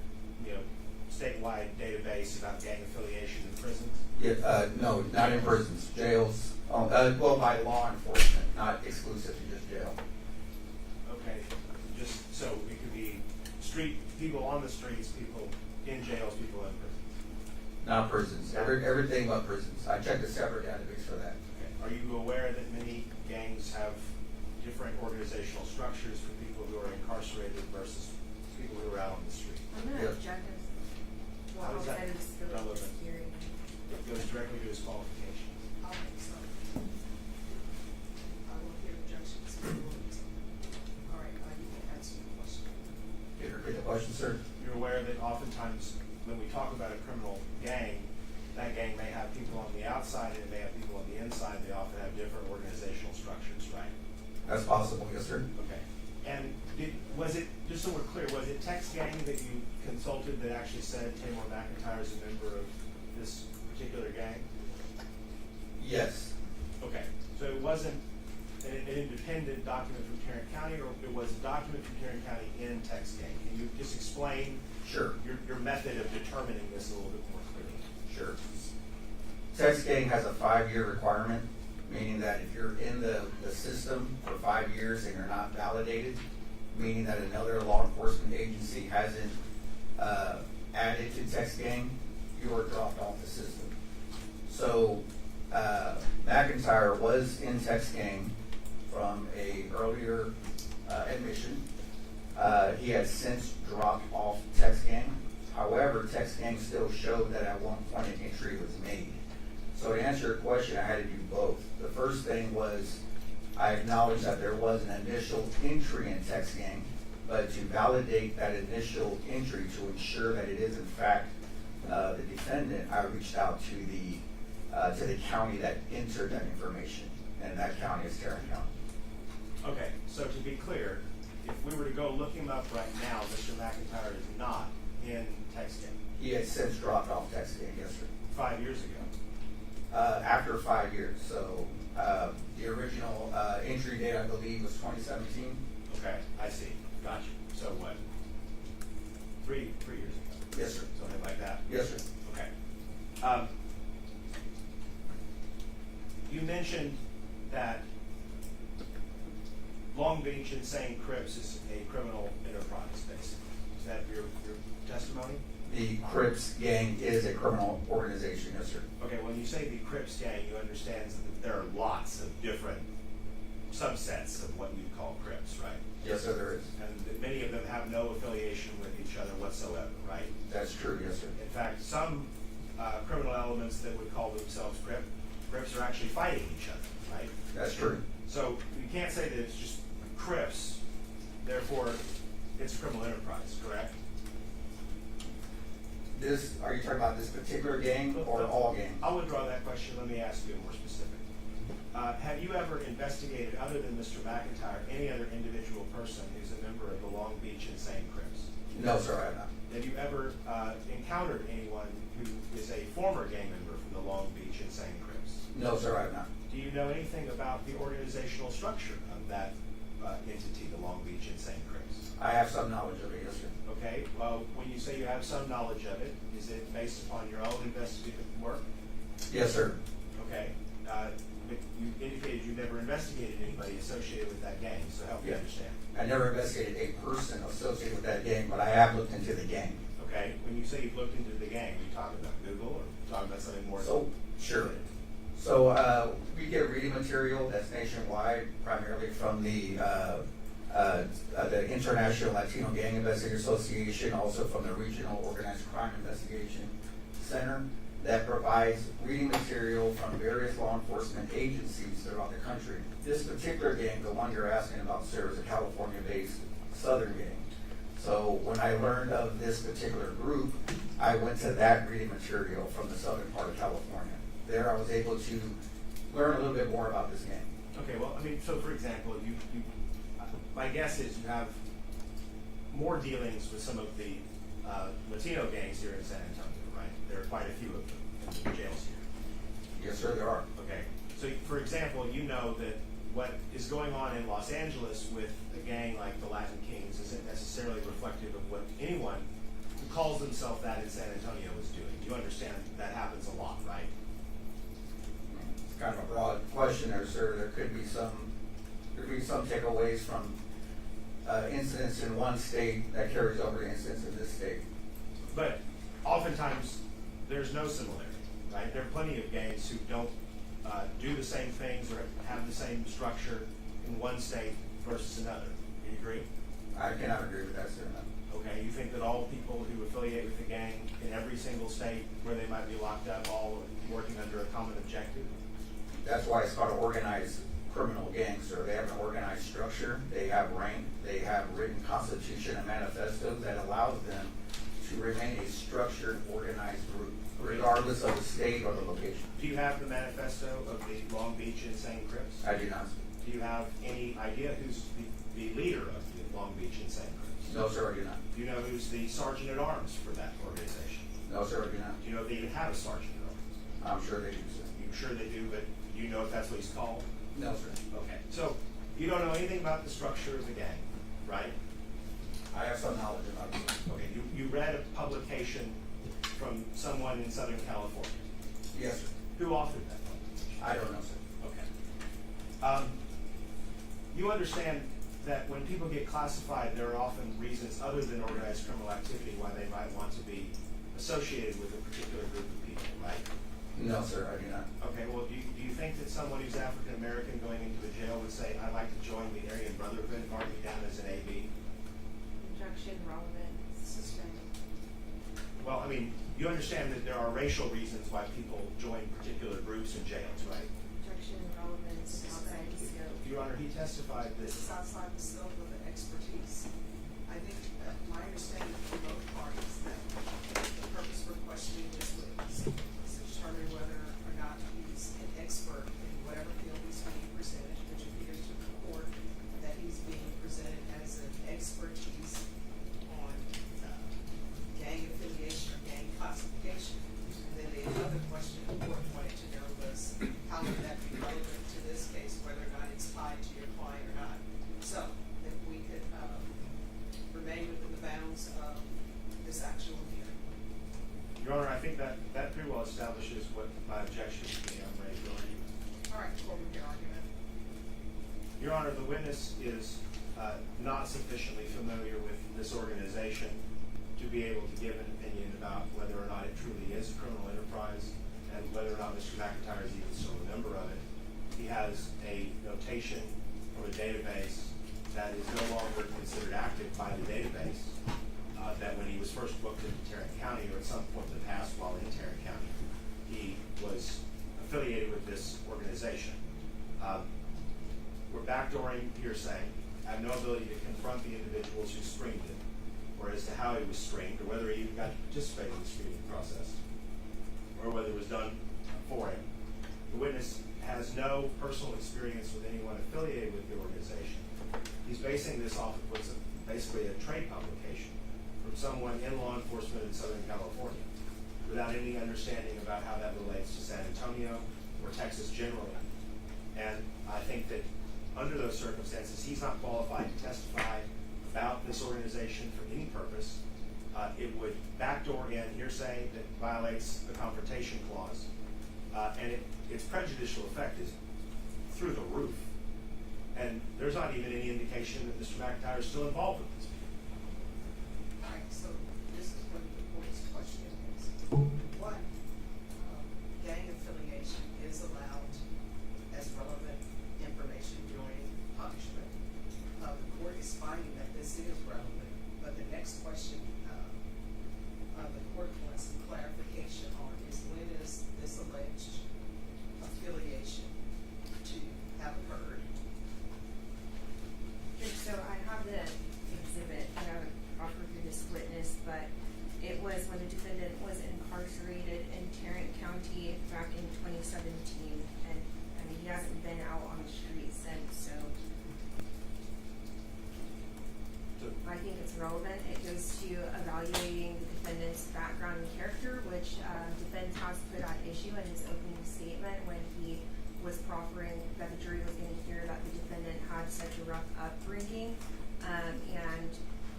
statewide database about gang affiliation in prisons. Yeah, no, not in prisons, jails. Well, by law enforcement, not exclusive to just jail. Okay, just so it could be people on the streets, people in jails, people in prisons. Not prisons. Everything but prisons. I checked a separate database for that. Okay. Are you aware that many gangs have different organizational structures for people who are incarcerated versus people who are out on the street? I'm gonna Yep. object as How well is that outside of the scope of relevant? this hearing. It goes directly to his qualification. I'll make some. I will hear objections. All right, you can answer the question. Can you repeat the question, sir? You're aware that oftentimes when we talk about a criminal gang, that gang may have people on the outside and it may have people on the inside. They often have different organizational structures, right? That's possible, yes, sir. Okay. And was it, just so we're clear, was it Text Gang that you consulted that actually said Taymor McIntyre is a member of this particular gang? Yes. Okay. So it wasn't an independent document from Tarrant County, or it was a document from Tarrant County in Text Gang? Can you just explain Sure. your method of determining this a little bit more clearly? Sure. Text Gang has a 5-year requirement, meaning that if you're in the system for 5 years and you're not validated, meaning that another law enforcement agency hasn't added to Text Gang, you are dropped off the system. So McIntyre was in Text Gang from a earlier admission. He has since dropped off Text Gang. However, Text Gang still showed that at one point an entry was made. So to answer your question, I had to do both. The first thing was I acknowledged that there was an initial entry in Text Gang, but to validate that initial entry to ensure that it is in fact the defendant, I reached out to the county that entered that information, and that county is Tarrant County. Okay, so to be clear, if we were to go look him up right now, Mr. McIntyre is not in Text Gang. He has since dropped off Text Gang, yes, sir. 5 years ago. After 5 years, so the original entry date, I believe, was 2017. Okay, I see. Gotcha. So what? 3 years ago? Yes, sir. Something like that? Yes, sir. Okay. You mentioned that Long Beach Insane Crips is a criminal enterprise, basically. Is that your testimony? The Crips gang is a criminal organization, yes, sir. Okay, when you say the Crips gang, you understand that there are lots of different subsets of what you call Crips, right? Yes, sir, there is. And that many of them have no affiliation with each other whatsoever, right? That's true, yes, sir. In fact, some criminal elements that would call themselves Crips are actually fighting each other, right? That's true. So you can't say that it's just Crips, therefore it's a criminal enterprise, correct? Are you talking about this particular gang or all gangs? I'll withdraw that question. Let me ask you a more specific. Have you ever investigated, other than Mr. McIntyre, any other individual person who's a member of the Long Beach Insane Crips? No, sir, I have not. Have you ever encountered anyone who is a former gang member from the Long Beach Insane Crips? No, sir, I have not. Do you know anything about the organizational structure of that entity, the Long Beach Insane Crips? I have some knowledge of it, yes, sir. Okay, well, when you say you have some knowledge of it, is it based upon your own investigative work? Yes, sir. Okay. but you indicated you never investigated anybody associated with that gang, so help me Yeah. understand. I never investigated a person associated with that gang, but I have looked into the gang. Okay, when you say you've looked into the gang, are you talking about Google or talking about something more? So, sure. So, we get reading material that's nationwide, primarily from the International Latino Gang Investigator Association, also from the Regional Organized Crime Investigation Center, that provides reading material from various law enforcement agencies throughout the country. This particular gang, the one you're asking about, sir, is a California-based Southern gang. So when I learned of this particular group, I went to that reading material from the southern part of California. There I was able to learn a little bit more about this gang. Okay, well, I mean, so for example, my guess is you have more dealings with some of the Latino gangs here in San Antonio, right? There are quite a few of them in the jails here. Yes, sir, there are. Okay, so for example, you know that what is going on in Los Angeles with a gang like the Latin Kings isn't necessarily reflective of what anyone who calls themselves that in San Antonio is doing. Do you understand that happens a lot, right? It's kind of a broad question there, sir. There could be some takeaways from incidents in one state that carries over to incidents in this state. But oftentimes, there's no similarity, right? There are plenty of gangs who don't do the same things or have the same structure in one state versus another. Do you agree? I cannot agree with that, sir. No. Okay, you think that all people who affiliate with the gang in every single state where they might be locked up all working under a common objective? That's why it's called an organized criminal gang, sir. They have an organized structure, they have rank, they have written constitution and manifestos that allows them to remain a structured, organized group, regardless of the state or the location. Do you have the manifesto of the Long Beach Insane Crips? I do not. Do you have any idea who's the leader of the Long Beach Insane Crips? No, sir, I do not. Do you know who's the sergeant at arms for that organization? No, sir, I do not. Do you know they even have a sergeant at arms? I'm sure they do, sir. I'm sure they do, but do you know if that's what he's called? No, sir. Okay, so you don't know anything about the structure of the gang, right? I have some knowledge about it. Okay, you read a publication from someone in Southern California. Yes, sir. Who authored that publication? I don't know, sir. Okay. You understand that when people get classified, there are often reasons other than organized criminal activity why they might want to be associated with a particular group of people, right? No, sir, I do not. Okay, well, do you think that someone who's African American going into a jail would say, I'd like to join the Aryan Brotherhood, mark me down as an AB? Objection, relevant, suspended. Well, I mean, you understand that there are racial reasons why people join particular groups in jails, right? Objection, relevant, outside the scope. Your Honor, he testified that. This is outside the scope of the expertise. I think that my understanding from both parties that the purpose for questioning this witness is to determine whether or not he's an expert in whatever field he's being presented, which appears to the court that he's being presented as an expertise on gang affiliation or gang classification. And then the other question the court wanted to know was, how would that be relevant to this case, whether or not it's tied to your client or not? So, if we could remain within the bounds of this actual hearing. Your Honor, I think that pretty well establishes what my objection to the unraised argument. All right, what would your argument? Your Honor, the witness is not sufficiently familiar with this organization to be able to give an opinion about whether or not it truly is a criminal enterprise and whether or not Mr. McIntyre is even still a member of it. He has a notation from a database that is no longer considered active by the database, that when he was first booked into Tarrant County, or at some point in the past while in Tarrant County, he was affiliated with this organization. We're backdooring hearsay. I have no ability to confront the individuals who screened him, or as to how he was screened, or whether he even got to participate in the screening process, or whether it was done for him. The witness has no personal experience with anyone affiliated with the organization. He's basing this off of what's basically a trade publication from someone in law enforcement in Southern California, without any understanding about how that relates to San Antonio or Texas generally. And I think that under those circumstances, he's not qualified to testify about this organization for any purpose. It would backdoor in hearsay that violates the confrontation clause. And its prejudicial effect is through the roof. And there's not even any indication that Mr. McIntyre is still involved with this. Alright, so this is what the board's question is. What gang affiliation is allowed as relevant information during punishment? The court is finding that this is relevant, but the next question, the court wants some clarification on is when is this alleged affiliation to have occurred? So I have the exhibit that I offered to this witness, but it was when the defendant was incarcerated in Tarrant County back in 2017, and I mean, he hasn't been out on the street since, so I think it's relevant. It goes to evaluating the defendant's background and character, which defense has put at issue in his opening statement when he was proffering that the jury was going to hear that the defendant had such a rough upbringing. And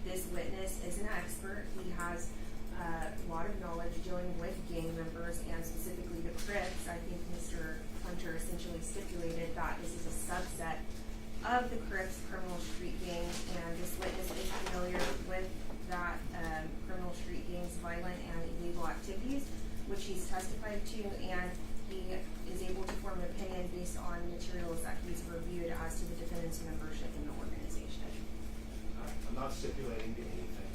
this witness is an expert. He has a lot of knowledge dealing with gang members and specifically the Crips. I think Mr. Hunter essentially stipulated that this is a subset of the Crips criminal street gang, and this witness is familiar with that criminal street gang's violent and illegal activities, which he's testified to, and he is able to form an opinion based on materials that he's reviewed as to the defendant's membership in the organization. I'm not stipulating to anything.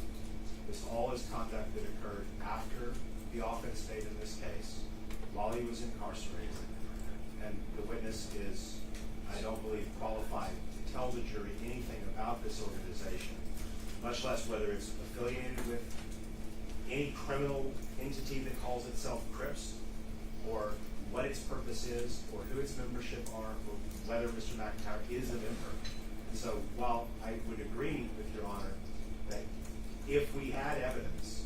This all is conduct that occurred after the offense date in this case, while he was incarcerated. And the witness is, I don't believe, qualified to tell the jury anything about this organization, much less whether it's affiliated with any criminal entity that calls itself Crips, or what its purpose is, or who its membership are, or whether Mr. McIntyre is a member. And so while I would agree with Your Honor that if we had evidence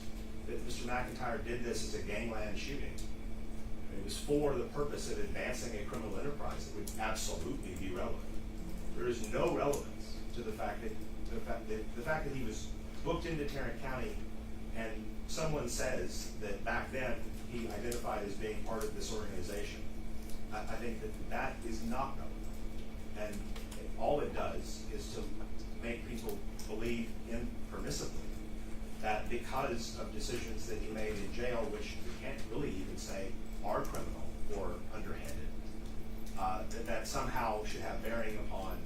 that Mr. McIntyre did this as a gangland shooting, and it was for the purpose of advancing a criminal enterprise, it would absolutely be relevant. There is no relevance to the fact that he was booked into Tarrant County, and someone says that back then he identified as being part of this organization. I think that is not relevant, and all it does is to make people believe impermissibly that because of decisions that he made in jail, which we can't really even say are criminal or underhanded, that somehow should have bearing upon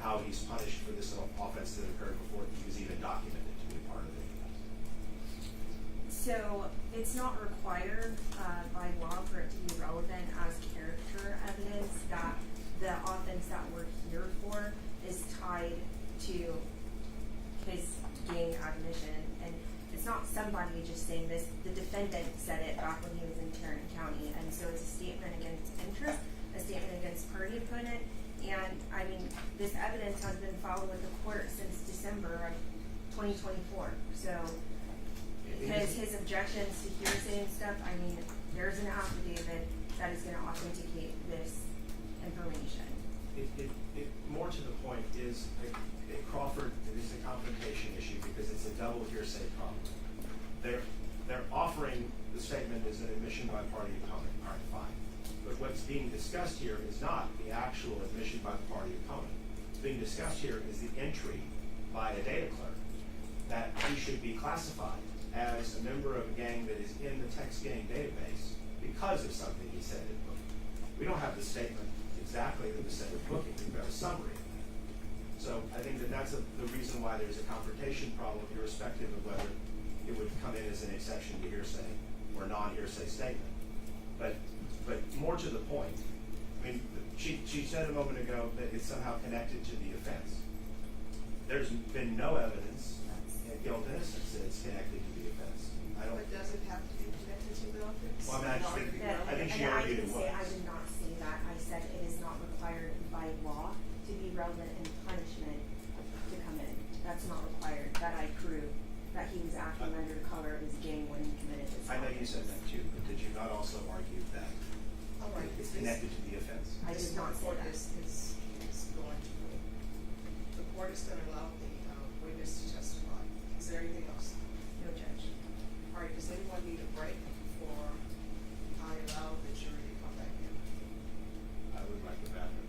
how he's punished for this offense that occurred before he was even documented to be part of it. So it's not required by law for it to be relevant as character evidence that the offense that we're here for is tied to his gang admission. And it's not somebody just saying this. The defendant said it back when he was in Tarrant County. And so it's a statement against interest, a statement against party opponent. And I mean, this evidence has been filed with the court since December of 2024. So his objections to hearsay and stuff, I mean, there's an affidavit that is going to authenticate this information. It more to the point is a Crawford, it is a confrontation issue because it's a double hearsay problem. They're offering the statement as an admission by party opponent. All right, fine. But what's being discussed here is not the actual admission by the party opponent. What's being discussed here is the entry by a data clerk that he should be classified as a member of a gang that is in the text gang database because of something he said in booking. We don't have the statement exactly that was said in booking. We've got a summary of that. So I think that's the reason why there's a confrontation problem, irrespective of whether it would come in as an exception to hearsay or non-hearsay statement. But more to the point, I mean, she said a moment ago that it's somehow connected to the offense. There's been no evidence in guilt and innocence that it's connected to the offense. But does it have to be connected to the offense? Well, I mean, I think she argued it was. I did not say that. I said it is not required by law to be relevant in punishment to come in. That's not required. That I prove that he was acting under the color of his gang when he committed this. I know you said that too, but did you not also argue that All right, it's connected to the offense? I did not say that. Is going to, the court is going to allow the witness to testify. Is there anything else? No, Judge. All right, does anyone need a break before I allow the jury to come back in? I would like a bathroom.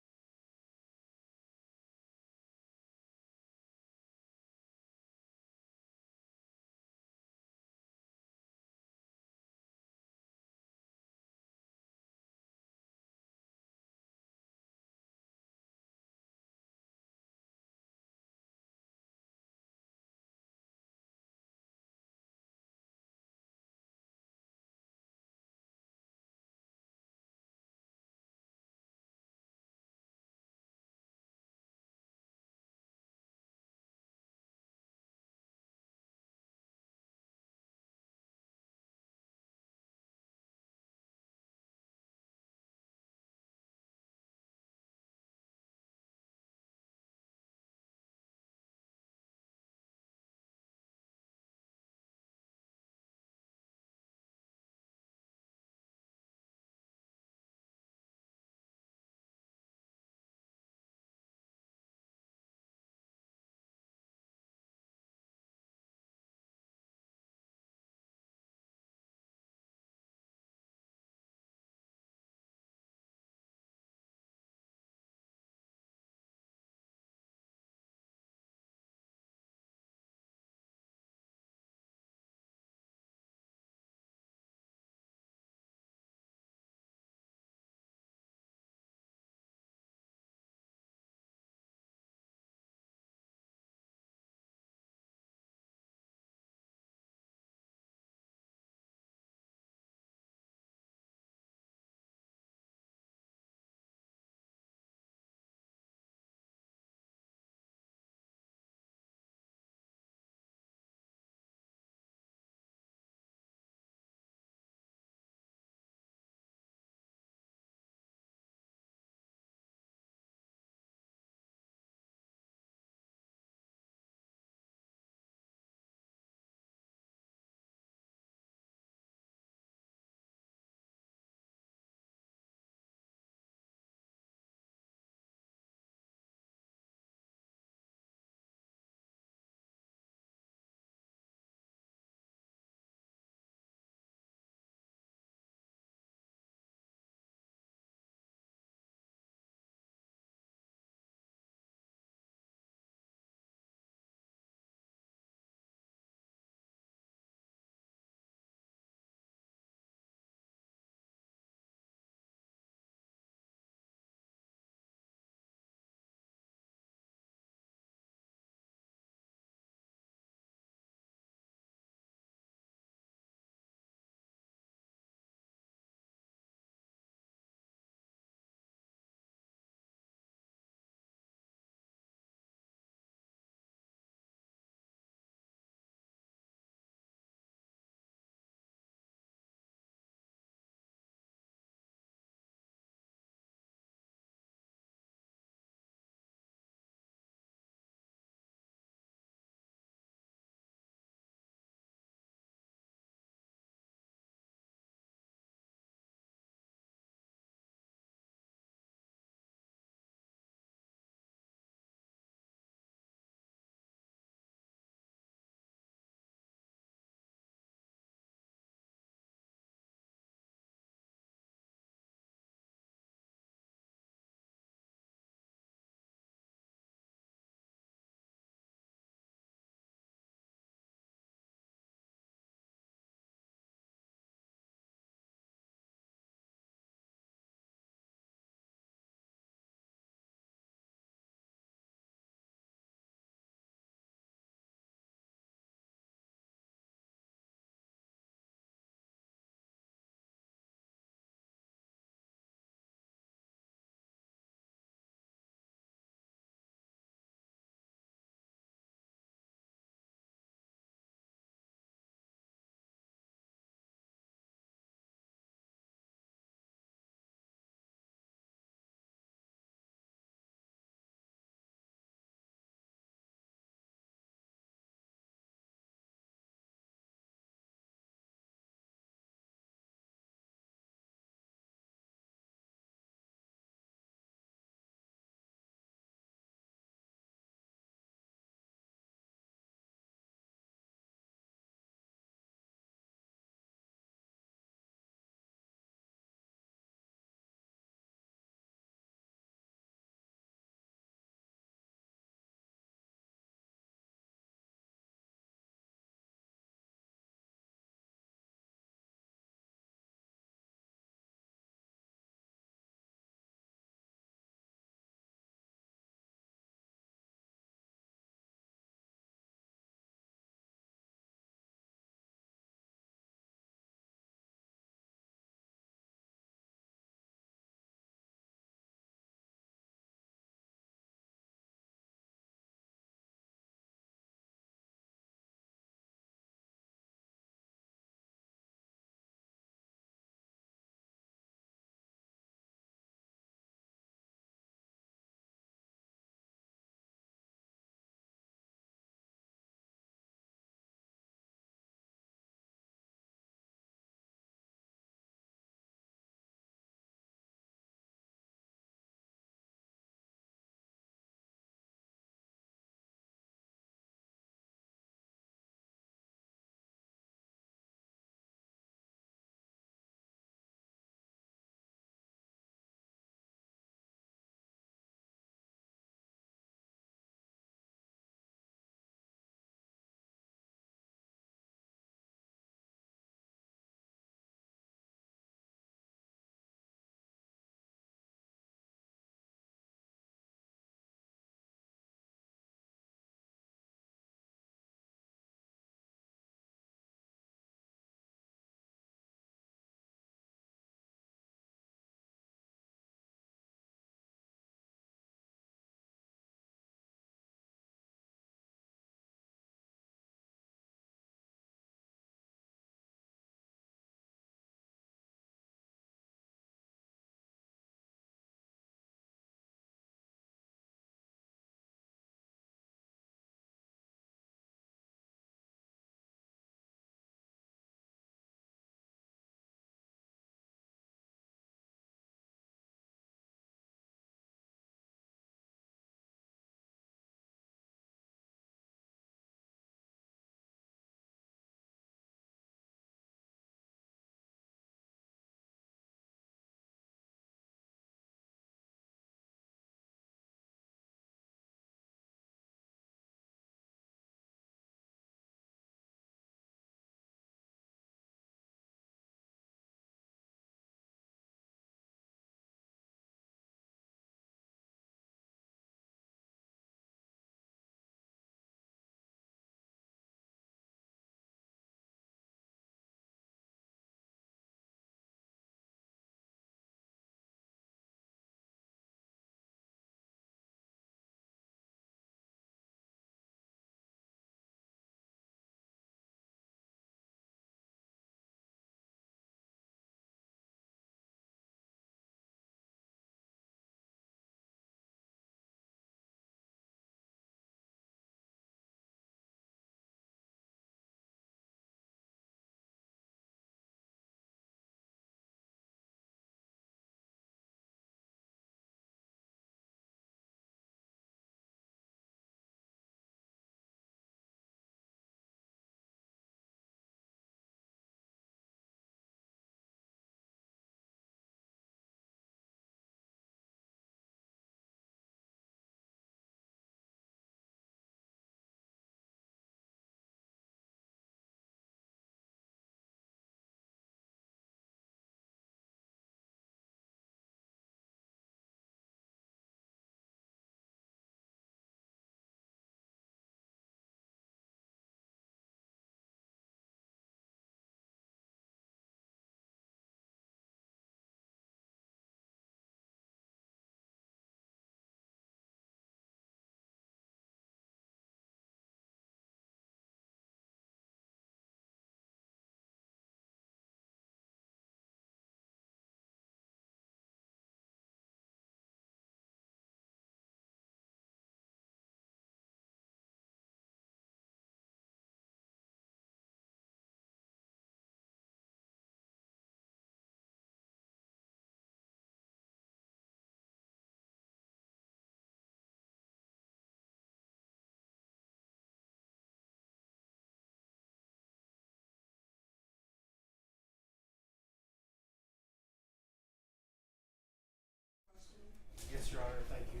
Yes, Your Honor, thank you.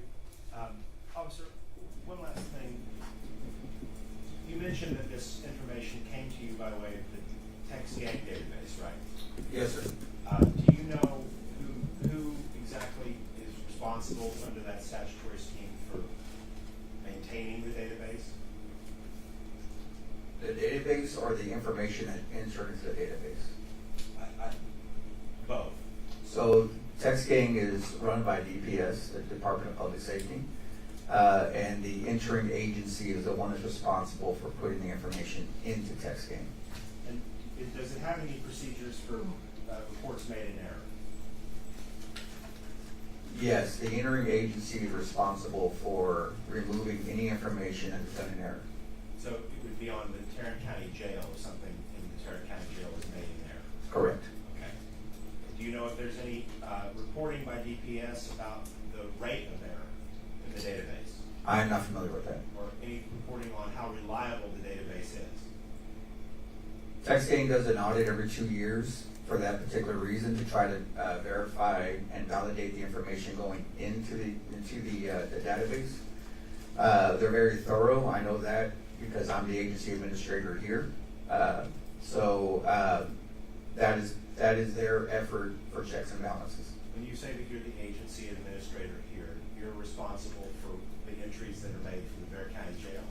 Officer, one last thing. You mentioned that this information came to you by way of the text gang database, right? Yes, sir. Do you know who exactly is responsible under that statutory scheme for maintaining the database? The database or the information that entered into the database? Both. So TextGang is run by DPS, the Department of Public Safety, and the entering agency is the one that's responsible for putting the information into TextGang. And does it have any procedures for reports made in error? Yes, the entering agency is responsible for removing any information that's done in error. So it would be on the Tarrant County Jail if something in the Tarrant County Jail is made in error? Correct. Okay. Do you know if there's any reporting by DPS about the rate of error in the database? I am not familiar with that. Or any reporting on how reliable the database is? TextGang does an audit every 2 years for that particular reason, to try to verify and validate the information going into the database. They're very thorough. I know that because I'm the agency administrator here. So that is their effort for checks and balances. When you say that you're the agency administrator here, you're responsible for the entries that are made from the Bexar County Jail?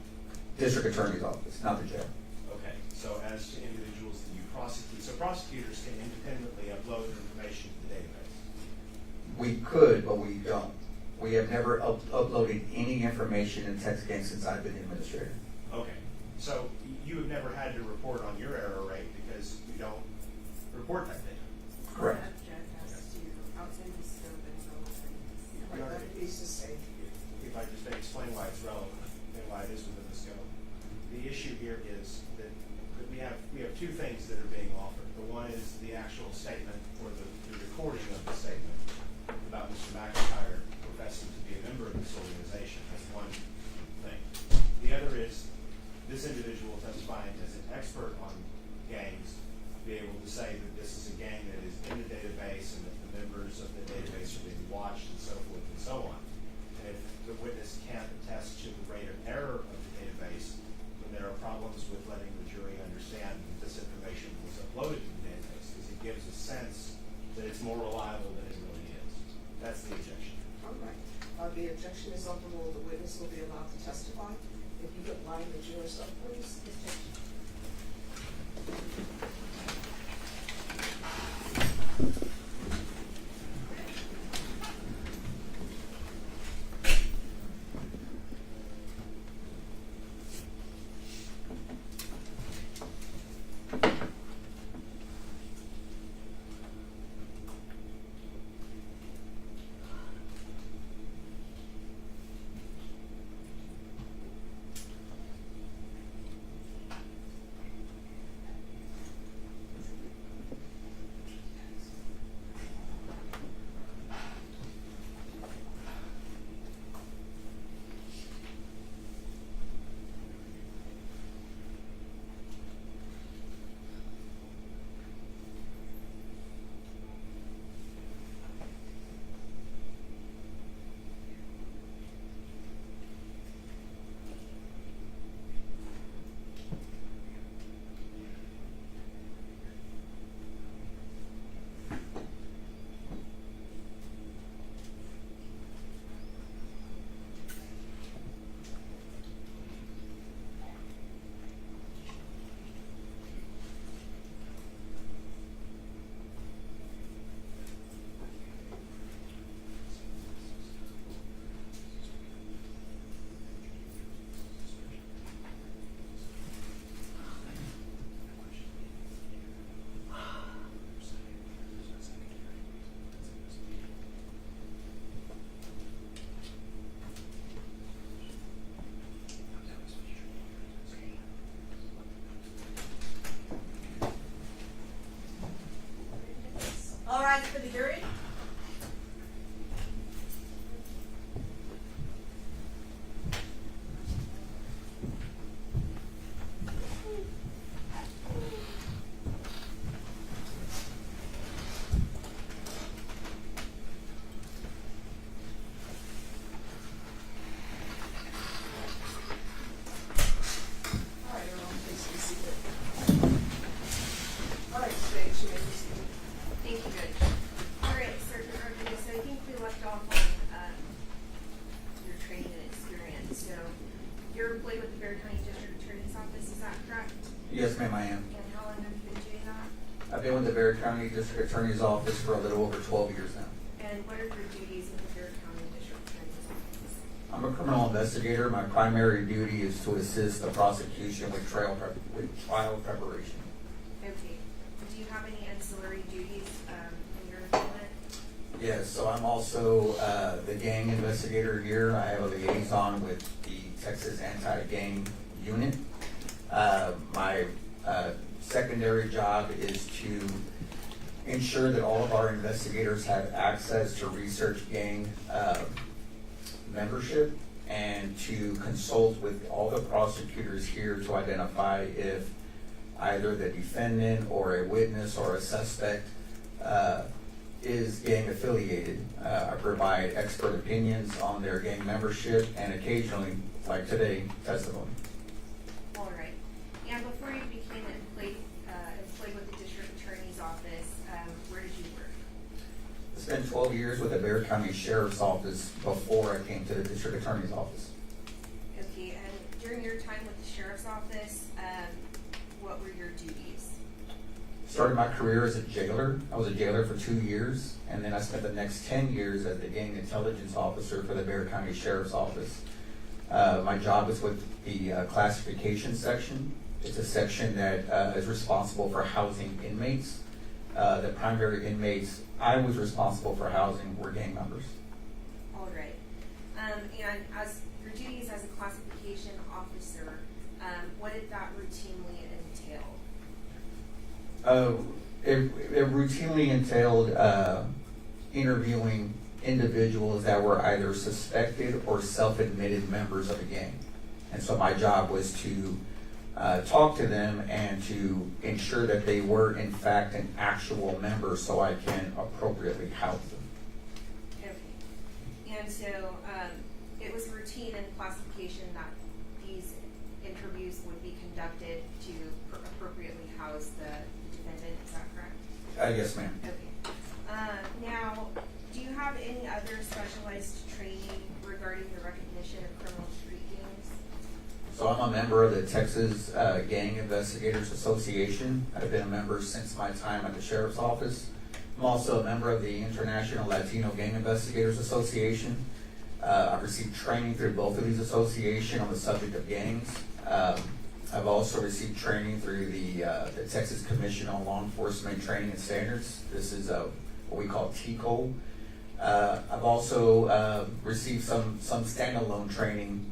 District Attorney's Office, not the jail. Okay, so as to individuals that you prosecute, so prosecutors can independently upload information to the database? We could, but we don't. We have never uploaded any information in TextGang since I've been the administrator. Okay, so you have never had to report on your error rate because you don't report that data? Correct. Right, that piece is safe. If I just explain why it's relevant and why it is within the scope. The issue here is that we have two things that are being offered. The one is the actual statement or the recording of the statement about Mr. McIntyre professing to be a member of this organization. That's one thing. The other is this individual testifying as an expert on gangs, be able to say that this is a gang that is in the database and that the members of the database are being watched and so forth and so on. And if the witness can't attest to the rate of error of the database, then there are problems with letting the jury understand that this information was uploaded to the database, because it gives a sense that it's more reliable than it really is. That's the objection. All right. The objection is overruled. The witness will be allowed to testify. If you could line the jurors up, please. All rise for the jury. You're employed with the Bexar County District Attorney's Office, is that correct? Yes, ma'am, I am. And how long have you been doing that? I've been with the Bexar County District Attorney's Office for a little over 12 years now. And what are your duties with the Bexar County District Attorney's Office? I'm a criminal investigator. My primary duty is to assist the prosecution with trial preparation. Okay. Do you have any ancillary duties in your employment? Yes, so I'm also the gang investigator here. I have a liaison with the Texas Anti-Gang Unit. My secondary job is to ensure that all of our investigators have access to research gang membership and to consult with all the prosecutors here to identify if either the defendant or a witness or a suspect is gang affiliated. I provide expert opinions on their gang membership and occasionally, like today, testimony. All right. And before you became employed with the District Attorney's Office, where did you work? I spent 12 years with the Bexar County Sheriff's Office before I came to the District Attorney's Office. Okay, and during your time with the Sheriff's Office, what were your duties? Started my career as a jailer. I was a jailer for 2 years, and then I spent the next 10 years as the gang intelligence officer for the Bexar County Sheriff's Office. My job was with the classification section. It's a section that is responsible for housing inmates. The primary inmates I was responsible for housing were gang members. All right. And as your duties as a classification officer, what did that routinely entail? It routinely entailed interviewing individuals that were either suspected or self-admitted members of a gang. And so my job was to talk to them and to ensure that they were in fact an actual member so I can appropriately house them. Okay. And so it was routine in classification that these interviews would be conducted to appropriately house the defendant, is that correct? Yes, ma'am. Okay. Now, do you have any other specialized training regarding the recognition of criminal street gangs? So I'm a member of the Texas Gang Investigators Association. I've been a member since my time at the Sheriff's Office. I'm also a member of the International Latino Gang Investigators Association. I've received training through both of these associations on the subject of gangs. I've also received training through the Texas Commission on Law Enforcement Training and Standards. This is what we call Tay-K. I've also received some standalone training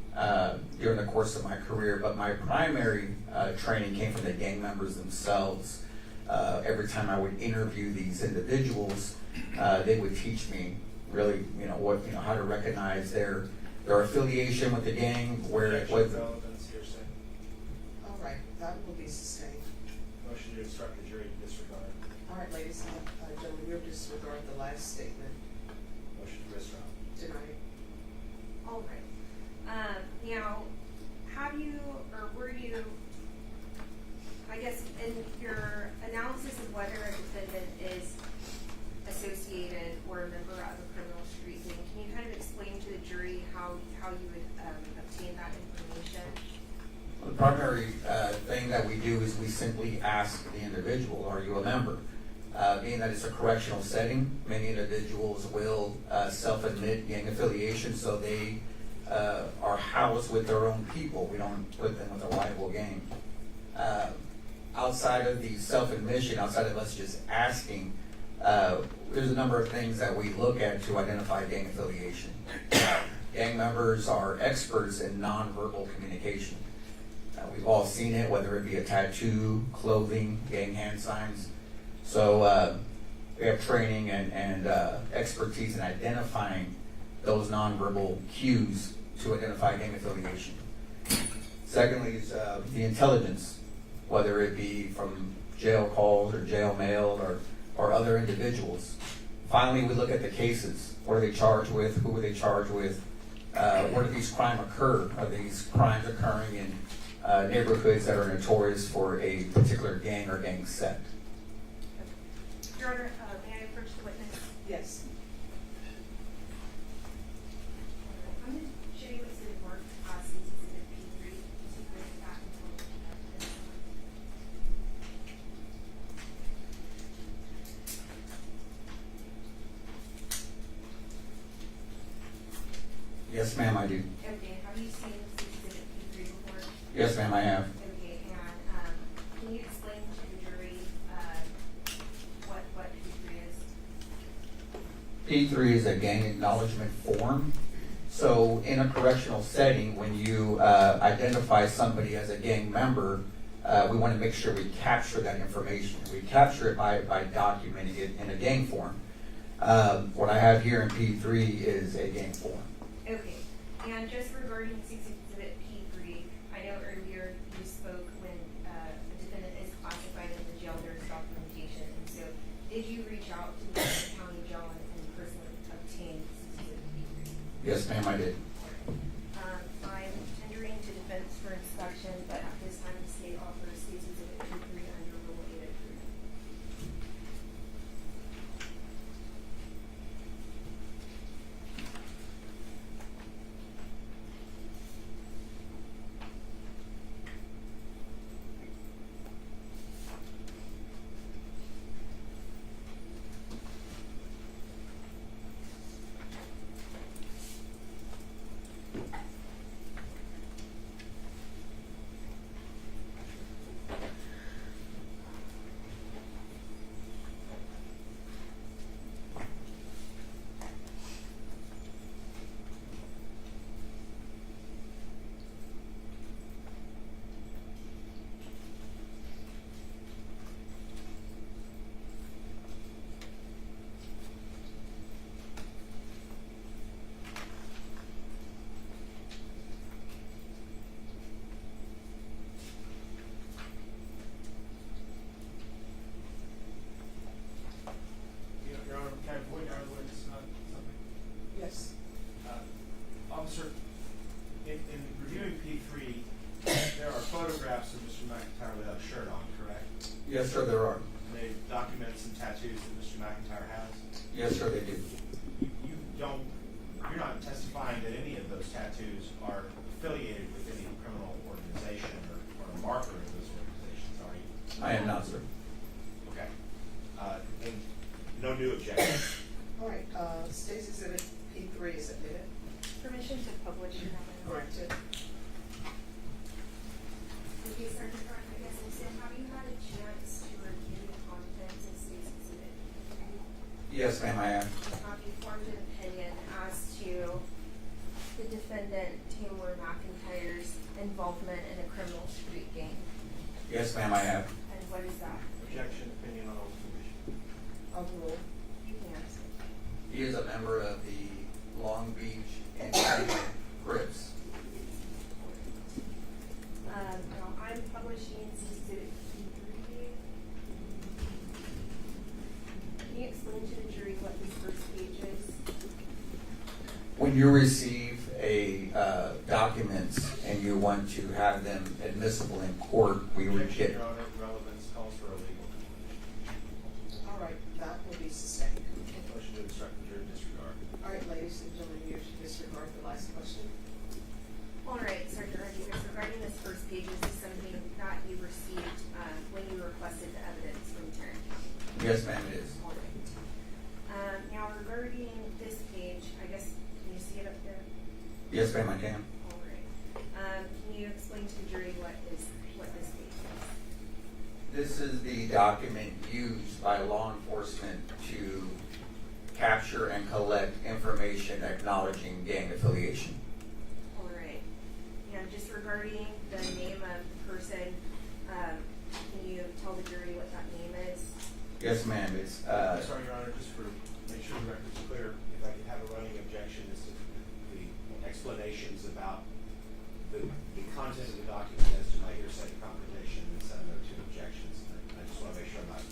during the course of my career, but my primary training came from the gang members themselves. Every time I would interview these individuals, they would teach me really, how to recognize their affiliation with the gang, where it was. Relevance hearsay. All right, that will be sustained. Motion to instruct the jury to disregard. All right, ladies and gentlemen, we'll disregard the last statement Motion to mistrial. tonight. All right. Now, have you, or were you, I guess, in your analysis of whether a defendant is associated or a member of a criminal street gang, can you kind of explain to the jury how you would obtain that information? The primary thing that we do is we simply ask the individual, are you a member? Being that it's a correctional setting, many individuals will self-admit gang affiliation, so they are housed with their own people. We don't put them with a rival gang. Outside of the self-admission, outside of us just asking, there's a number of things that we look at to identify gang affiliation. Gang members are experts in nonverbal communication. We've all seen it, whether it be a tattoo, clothing, gang hand signs. So we have training and expertise in identifying those nonverbal cues to identify gang affiliation. Secondly is the intelligence, whether it be from jail calls or jail mail or other individuals. Finally, we look at the cases. What are they charged with? Who were they charged with? Where did these crimes occur? Are these crimes occurring in neighborhoods that are notorious for a particular gang or gang set? Your Honor, may I approach the witness? Yes. I'm going to show you what's in Mark Anthony Saldivar Yes, ma'am, I do. Okay, have you seen Exhibit P3 before? Yes, ma'am, I have. Okay, and, can you explain to the jury, what P3 is? P3 is a gang acknowledgement form. So in a correctional setting, when you identify somebody as a gang member, we want to make sure we capture that information. We capture it by documenting it in a gang form. What I have here in P3 is a gang form. Okay, and just regarding Exhibit P3, I know earlier you spoke when a defendant is classified in the jail, there's documentation, and so did you reach out to the county jail and personally obtain Exhibit P3? Yes, ma'am, I did. I'm tendering to defense for inspection, but at this time the state offers Exhibit P3 under Rule 803. Your Honor, can I point out where it's not something? Yes. Officer, in reviewing P3, there are photographs of Mr. McIntyre without a shirt on, correct? Yes, sir, there are. And they document some tattoos that Mr. McIntyre has. Yes, sir, they do. You're not testifying that any of those tattoos are affiliated with any criminal organization or a marker of those organizations, are you? I am not, sir. Okay. And no new objection. All right, State's Exhibit P3 is admitted. Permission to publish your Corrected. Okay, Sergeant Brown, I guess, so have you had a chance to review the contents of State's Exhibit? Yes, ma'am, I am. Have you formed an opinion as to the defendant, Taymor McIntyre's involvement in a criminal street gang? Yes, ma'am, I have. And what is that? Objection, opinion on oath of commission. Overruled. You can answer. He is a member of the Long Beach Indian Crips. Now, I'm publishing Exhibit P3. Can you explain to the jury what this first page is? When you receive a documents and you want to have them admissible in court, we would Objection, get. Your Honor, relevance calls for a legal conclusion. All right, that will be sustained. Motion to instruct the jury to disregard. All right, ladies and gentlemen, you should disregard the last question. All right, Sergeant Rodriguez, regarding this first page, is this something that you received when you requested the evidence from Tarrant County? Yes, ma'am, it is. All right. Now regarding this page, I guess, can you see it up there? Yes, ma'am, I can. All right. Can you explain to the jury what this page is? This is the document used by law enforcement to capture and collect information acknowledging gang affiliation. All right. And just regarding the name of the person, can you tell the jury what that name is? Yes, ma'am, it's, Sorry, Your Honor, just for, make sure the record's clear, if I could have a running objection as to the explanations about the content of the document as to my hearsay confrontation and set of two objections. I just want to make sure I'm not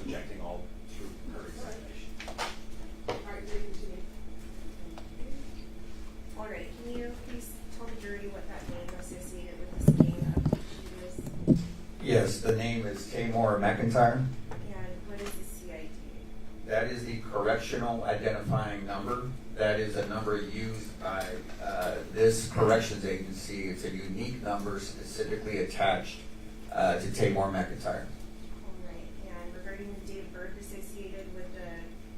objecting all through her examination. All right, we continue. All right. Can you please tell the jury what that name associated with this gang is? yes, the name is Taymor McIntyre. And what is the CID? That is the correctional identifying number. That is a number used by this corrections agency. It's a unique number specifically attached to Taymor McIntyre. All right. And regarding the date of birth associated with the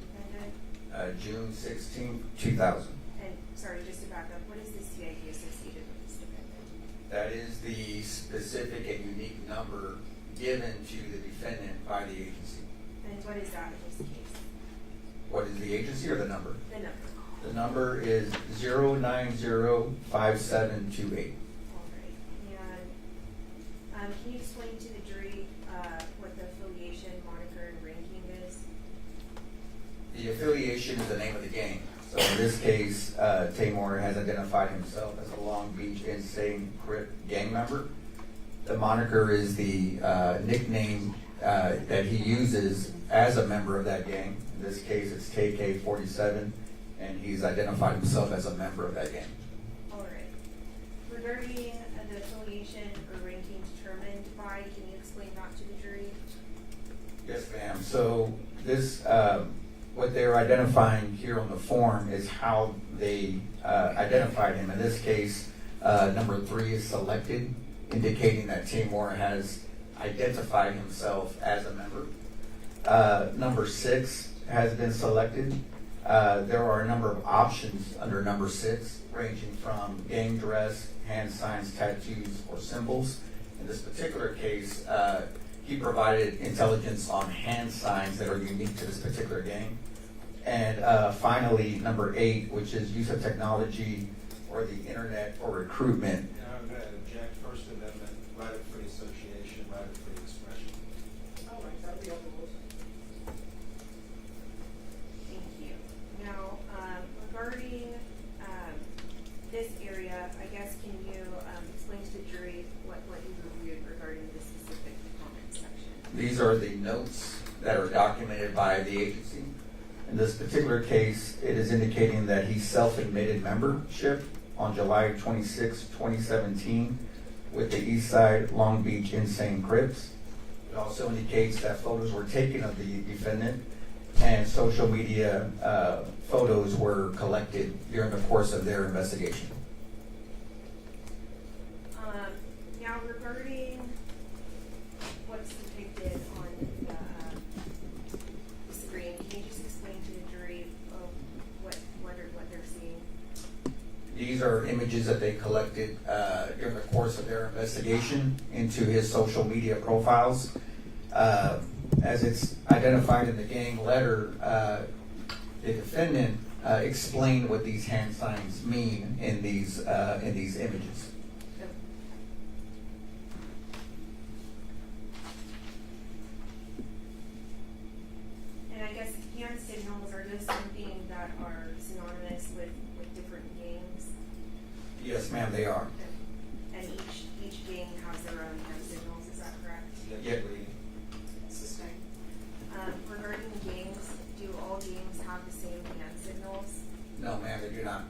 defendant? June 16, 2000. And sorry, just to That is the specific and unique number given to the defendant by the agency. And what is that in this case? What is the agency or the number? The number. The number is 0905728. All right. And can you explain to the jury what the affiliation, moniker, and ranking is? The affiliation is the name of the gang. So in this case, Taymor has identified himself as a Long Beach Insane Crip gang member. The moniker is the nickname that he uses as a member of that gang. In this case, it's Tay-K 47, and he's identified himself as a member of that gang. All right. Regarding the affiliation or ranking determined by, can you explain that to the jury? Yes, ma'am. So this, what they're identifying here on the form is how they identified him. In this case, number 3 is selected, indicating that Taymor has identified himself as a member. Number 6 has been selected. There are a number of options under number 6, ranging from gang dress, hand signs, tattoos, or symbols. In this particular case, he provided intelligence on hand signs that are unique to this particular gang. And finally, number 8, which is use of technology or the internet for recruitment. I'm going to object. First Amendment, right of free association, right of free expression. All right, that'll be overruled. Thank you. Now, regarding this area, I guess, can you explain to the jury what you reviewed regarding this specific comment section? These are the notes that are documented by the agency. In this particular case, it is indicating that he self-admitted membership on July 26, 2017 with the Eastside Long Beach Insane Crips. It also indicates that photos were taken of the defendant and social media photos were collected during the course of their investigation. Now, regarding what's depicted on the screen, can you just explain to the jury what they're seeing? These are images that they collected during the course of their investigation into his social media profiles. As it's identified in the gang letter, the defendant explained what these hand signs mean in these images. And I guess hand signals, are those something that are synonymous with different gangs? Yes, ma'am, they are. And each gang has their own hand signals, is that correct? Yeah. Sustained. Regarding gangs, do all gangs have the same hand signals? No, ma'am, they do not.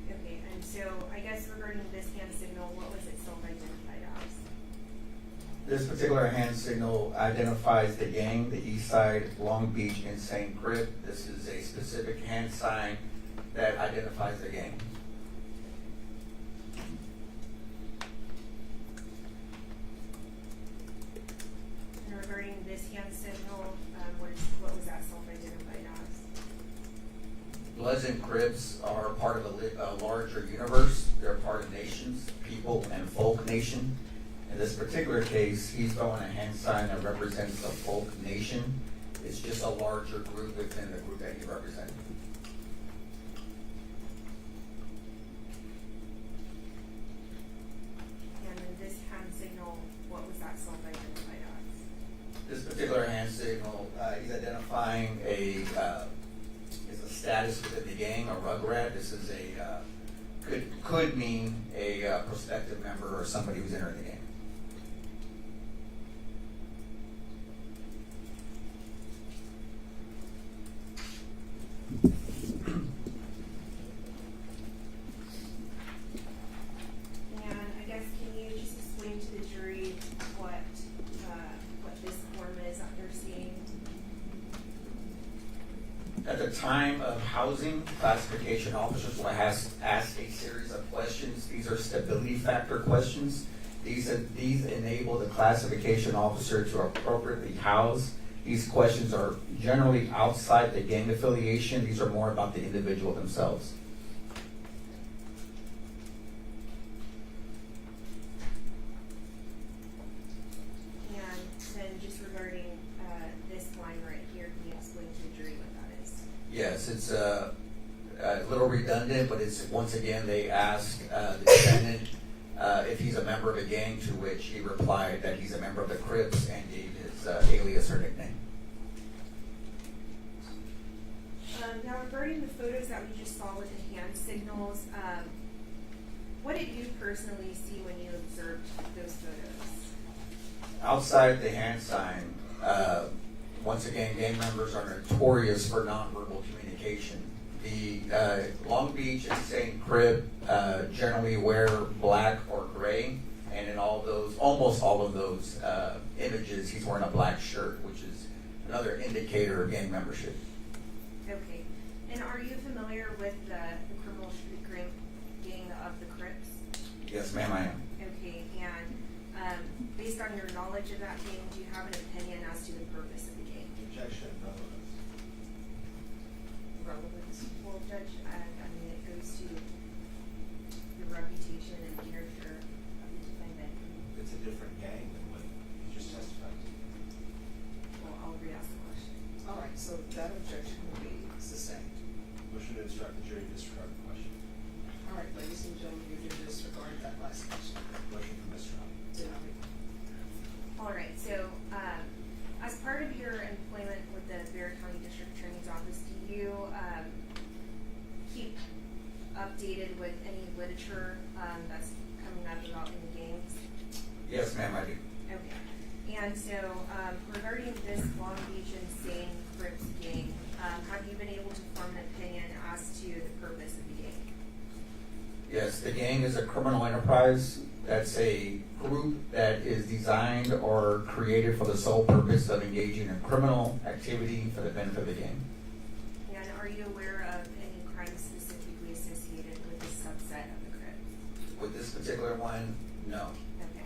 Okay, and so I guess regarding this hand signal, what was it self-identified as? This particular hand signal identifies the gang, the Eastside Long Beach Insane Crip. This is a specific hand sign that identifies the gang. And regarding this hand signal, what was that self-identified as? Bloods and Crips are part of a larger universe. They're part of nations, people, and folk nation. In this particular case, he's throwing a hand sign that represents the folk nation. It's just a larger group within the group that he represents. And then this hand signal, what was that self-identified as? This particular hand signal, he's identifying is a status within the gang, a rugrat. This is could mean a prospective member or somebody who's entering the gang. And I guess, can you just explain to the jury what this form is that they're seeing? At the time of housing, classification officers will ask a series of questions. These are stability factor questions. These enable the classification officer to appropriately house. These questions are generally outside the gang affiliation. These are more about the individual themselves. And then just regarding this line right here, can you explain to the jury what that is? Yes, it's a little redundant, but it's, once again, they ask the defendant if he's a member of a gang, to which he replied that he's a member of the Crips and gave his alias or nickname. Now regarding the photos that we just saw with the hand signals, what did you personally see when you observed those photos? Outside the hand sign, once again, gang members are notorious for nonverbal communication. The Long Beach Insane Crip generally wear black or gray, and in almost all of those images, he's wearing a black shirt, which is another indicator of gang membership. Okay. And are you familiar with the criminal street gang of the Crips? Yes, ma'am, I am. Okay, and based on your knowledge of that gang, do you have an opinion as to the purpose of the gang? Objection, relevance. Relevance. Well, Judge, I mean, it goes to the reputation and character of the defendant. It's a different gang than what you just testified to. Well, I'll re-ask the question. All right, so that objection will be sustained. Motion to instruct the jury to disregard the question. All right, ladies and gentlemen, you can disregard that last question. Motion for mistrial. Denied. All right, so as part of your employment with the Bexar County District Attorney's Office, do you keep updated with any literature that's coming up about any gangs? Yes, ma'am, I do. Okay. And so regarding this Long Beach Insane Crips gang, have you been able to form an opinion as to the purpose of the gang? Yes, the gang is a criminal enterprise. That's a group that is designed or created for the sole purpose of engaging in criminal activity for the benefit of the gang. And are you aware of any crimes specifically associated with this subset of the Crips? With this particular one, no. Okay.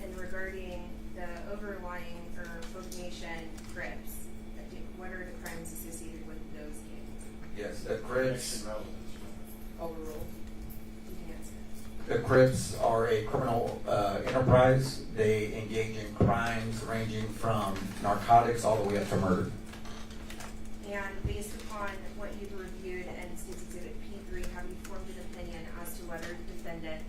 And regarding the overlying or Folk Nation Crips, what are the crimes associated with those gangs? Yes, the Crips. Objection, relevance. Overruled. You can answer. The Crips are a criminal enterprise. They engage in crimes ranging from narcotics all the way up to murder. And based upon what you've reviewed and State's Exhibit P3, have you formed an opinion as to whether the defendant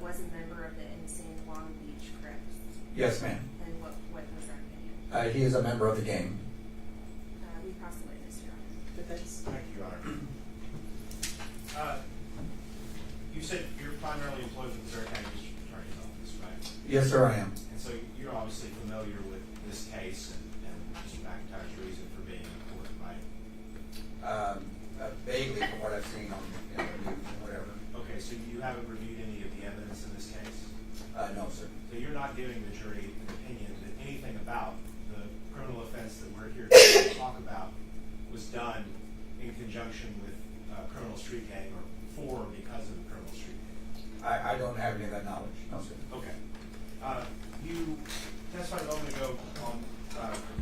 was a member of the Insane Long Beach Crips? Yes, ma'am. And what was that opinion? He is a member of the gang. We pass the witness, Your Honor. Defense. Thank you, Your Honor. You said you're primarily employed with the Bexar County District Attorney's Office, right? Yes, sir, I am. And so you're obviously familiar with this case and Mr. McIntyre's reason for being in court, right? Vaguely from what I've seen on the news and whatever. Okay, so you haven't reviewed any of the evidence in this case? No, sir. So you're not giving the jury an opinion that anything about the criminal offense that we're here to talk about was done in conjunction with criminal street gang or for or because of the criminal street gang? I don't have any of that knowledge. No, sir. Okay. You testified a moment ago on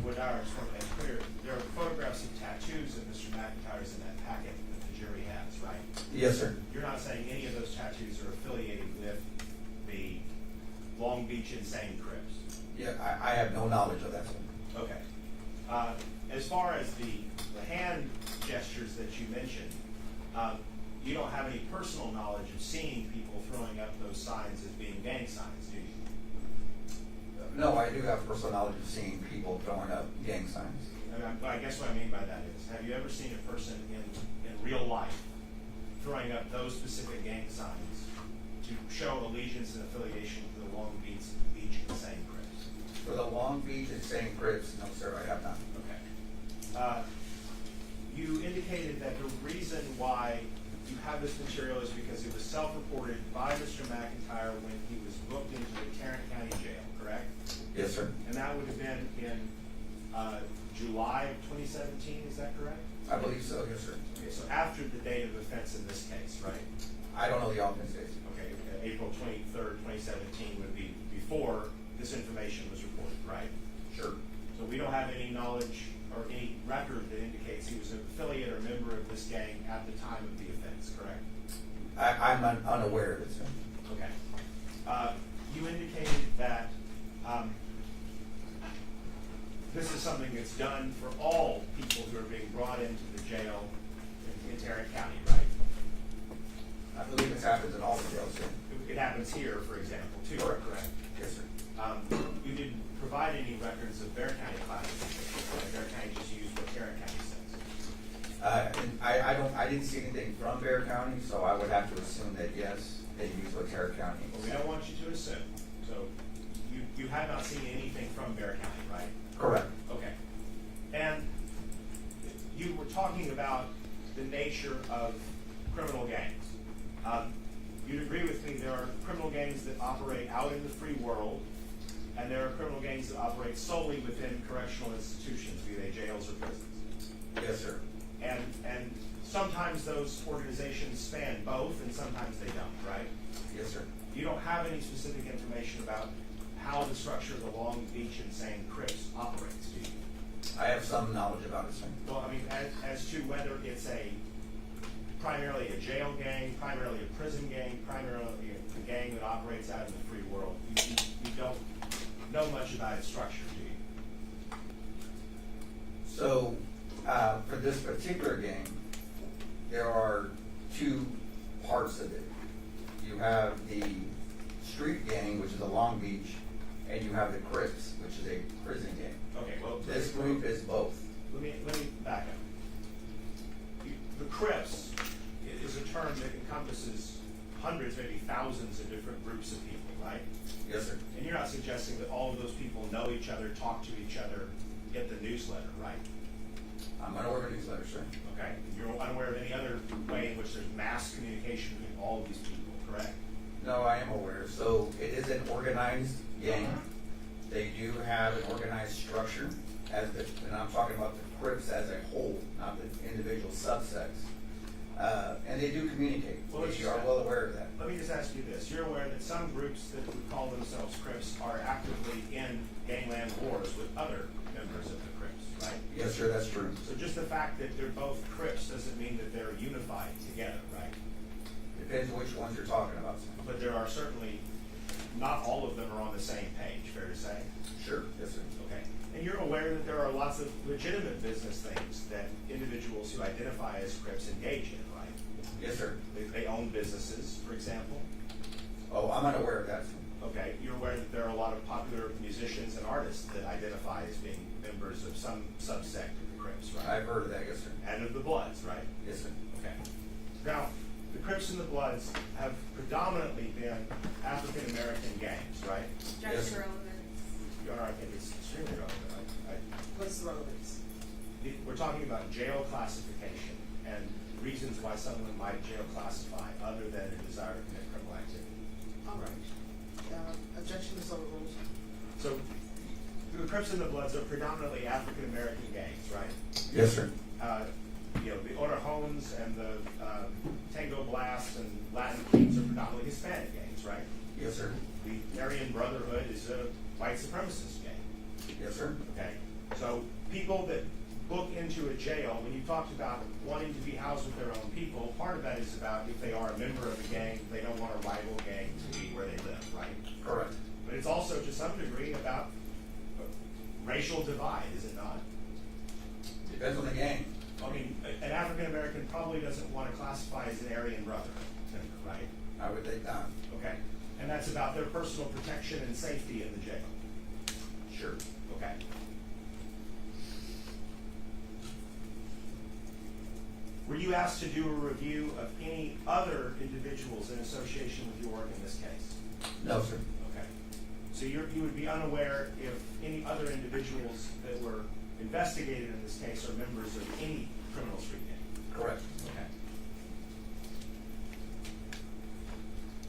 what I just want to make clear. There are photographs of tattoos of Mr. McIntyre's in that packet that the jury has, right? Yes, sir. You're not saying any of those tattoos are affiliated with the Long Beach Insane Crips? Yeah, I have no knowledge of that, sir. Okay. As far as the hand gestures that you mentioned, you don't have any personal knowledge of seeing people throwing up those signs as being gang signs, do you? No, I do have personal knowledge of seeing people throwing up gang signs. I guess what I mean by that is, have you ever seen a person in real life throwing up those specific gang signs to show allegiance and affiliation to the Long Beach Insane Crips? For the Long Beach Insane Crips, no, sir, I have not. Okay. You indicated that the reason why you have this material is because it was self-reported by Mr. McIntyre when he was booked into the Tarrant County Jail, correct? Yes, sir. And that would have been in July of 2017, is that correct? I believe so, yes, sir. Okay, so after the date of offense in this case, right? I don't know the offense dates. Okay, April 23rd, 2017 would be before this information was reported, right? Sure. So we don't have any knowledge or any record that indicates he was an affiliate or member of this gang at the time of the offense, correct? I'm unaware of it, sir. Okay. You indicated that this is something that's done for all people who are being brought into the jail in Tarrant County, right? I believe this happens in all the jails, sir. It happens here, for example, too, Correct. correct? Yes, sir. You didn't provide any records of Bear County classification. Bear County just used what Tarrant County says. And I didn't see anything from Bear County, so I would have to assume that yes, they use what Tarrant County. Well, we don't want you to assume. So you have not seen anything from Bear County, right? Correct. Okay. And you were talking about the nature of criminal gangs. You'd agree with me, there are criminal gangs that operate out in the free world, and there are criminal gangs that operate solely within correctional institutions, be they jails or prisons. Yes, sir. And sometimes those organizations span both, and sometimes they don't, right? Yes, sir. You don't have any specific information about how the structure of the Long Beach Insane Crips operates, do you? I have some knowledge about it, sir. Well, I mean, as to whether it's primarily a jail gang, primarily a prison gang, primarily a gang that operates out in the free world, you don't know much about its structure, do you? So, for this particular gang, there are two parts of it. You have the street gang, which is a Long Beach, and you have the Crips, which is a prison gang. Okay, well, This group is both. let me back up. The Crips is a term that encompasses hundreds, maybe thousands of different groups of people, right? Yes, sir. And you're not suggesting that all of those people know each other, talk to each other, get the newsletter, right? I'm unaware of a newsletter, sir. Okay, you're unaware of any other way in which there's mass communication between all of these people, correct? No, I am aware. So it is an organized gang. They do have an organized structure, and I'm talking about the Crips as a whole, not the individual subsects. And they do communicate. Well, You are well aware of that. Let me just ask you this. You're aware that some groups that would call themselves Crips are actively in gangland wars with other members of the Crips, right? Yes, sir, that's true. So just the fact that they're both Crips doesn't mean that they're unified together, right? Depends which ones you're talking about, sir. But there are certainly, not all of them are on the same page, fair to say? Sure, yes, sir. Okay. And you're aware that there are lots of legitimate business things that individuals who identify as Crips engage in, right? Yes, sir. They own businesses, for example. Oh, I'm unaware of that, sir. Okay, you're aware that there are a lot of popular musicians and artists that identify as being members of some subsect of the Crips, right? I've heard of that, yes, sir. And of the Bloods, right? Yes, sir. Okay. Now, the Crips and the Bloods have predominantly been African American gangs, right? Yes, Just sir. relevance. Your Honor, I think it's extremely relevant. What's the relevance? We're talking about jail classification and reasons why someone might jail classify other than a desire to commit criminal activity. All right. Objection is overruled. So the Crips and the Bloods are predominantly African American gangs, right? Yes, sir. The Orejones and the Tango Blasts and Latin Kings are predominantly Hispanic gangs, right? Yes, sir. The Aryan Brotherhood is a white supremacist gang. Yes, sir. Okay, so people that book into a jail, when you talked about wanting to be housed with their own people, part of that is about if they are a member of a gang, they don't want a rival gang to be where they live, right? Correct. But it's also to some degree about racial divide, is it not? Depends on the gang. I mean, an African American probably doesn't want to classify as an Aryan Brotherhood member, right? I would think not. Okay, and that's about their personal protection and safety in the jail. Sure. Okay. Were you asked to do a review of any other individuals in association with your work in this case? No, sir. Okay. So you would be unaware if any other individuals that were investigated in this case are members of any criminal street gang? Correct. Okay.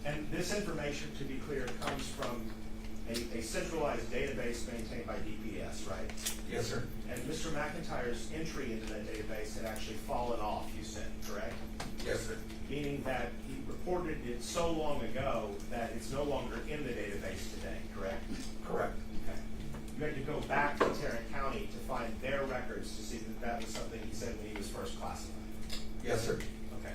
And this information, to be clear, comes from a centralized database maintained by DPS, right? Yes, sir. And Mr. McIntyre's entry into that database had actually fallen off, you said, correct? Yes, sir. Meaning that he reported it so long ago that it's no longer in the database today, correct? Correct. Okay. You had to go back to Tarrant County to find their records to see that that was something he said when he was first classified. Yes, sir. Okay.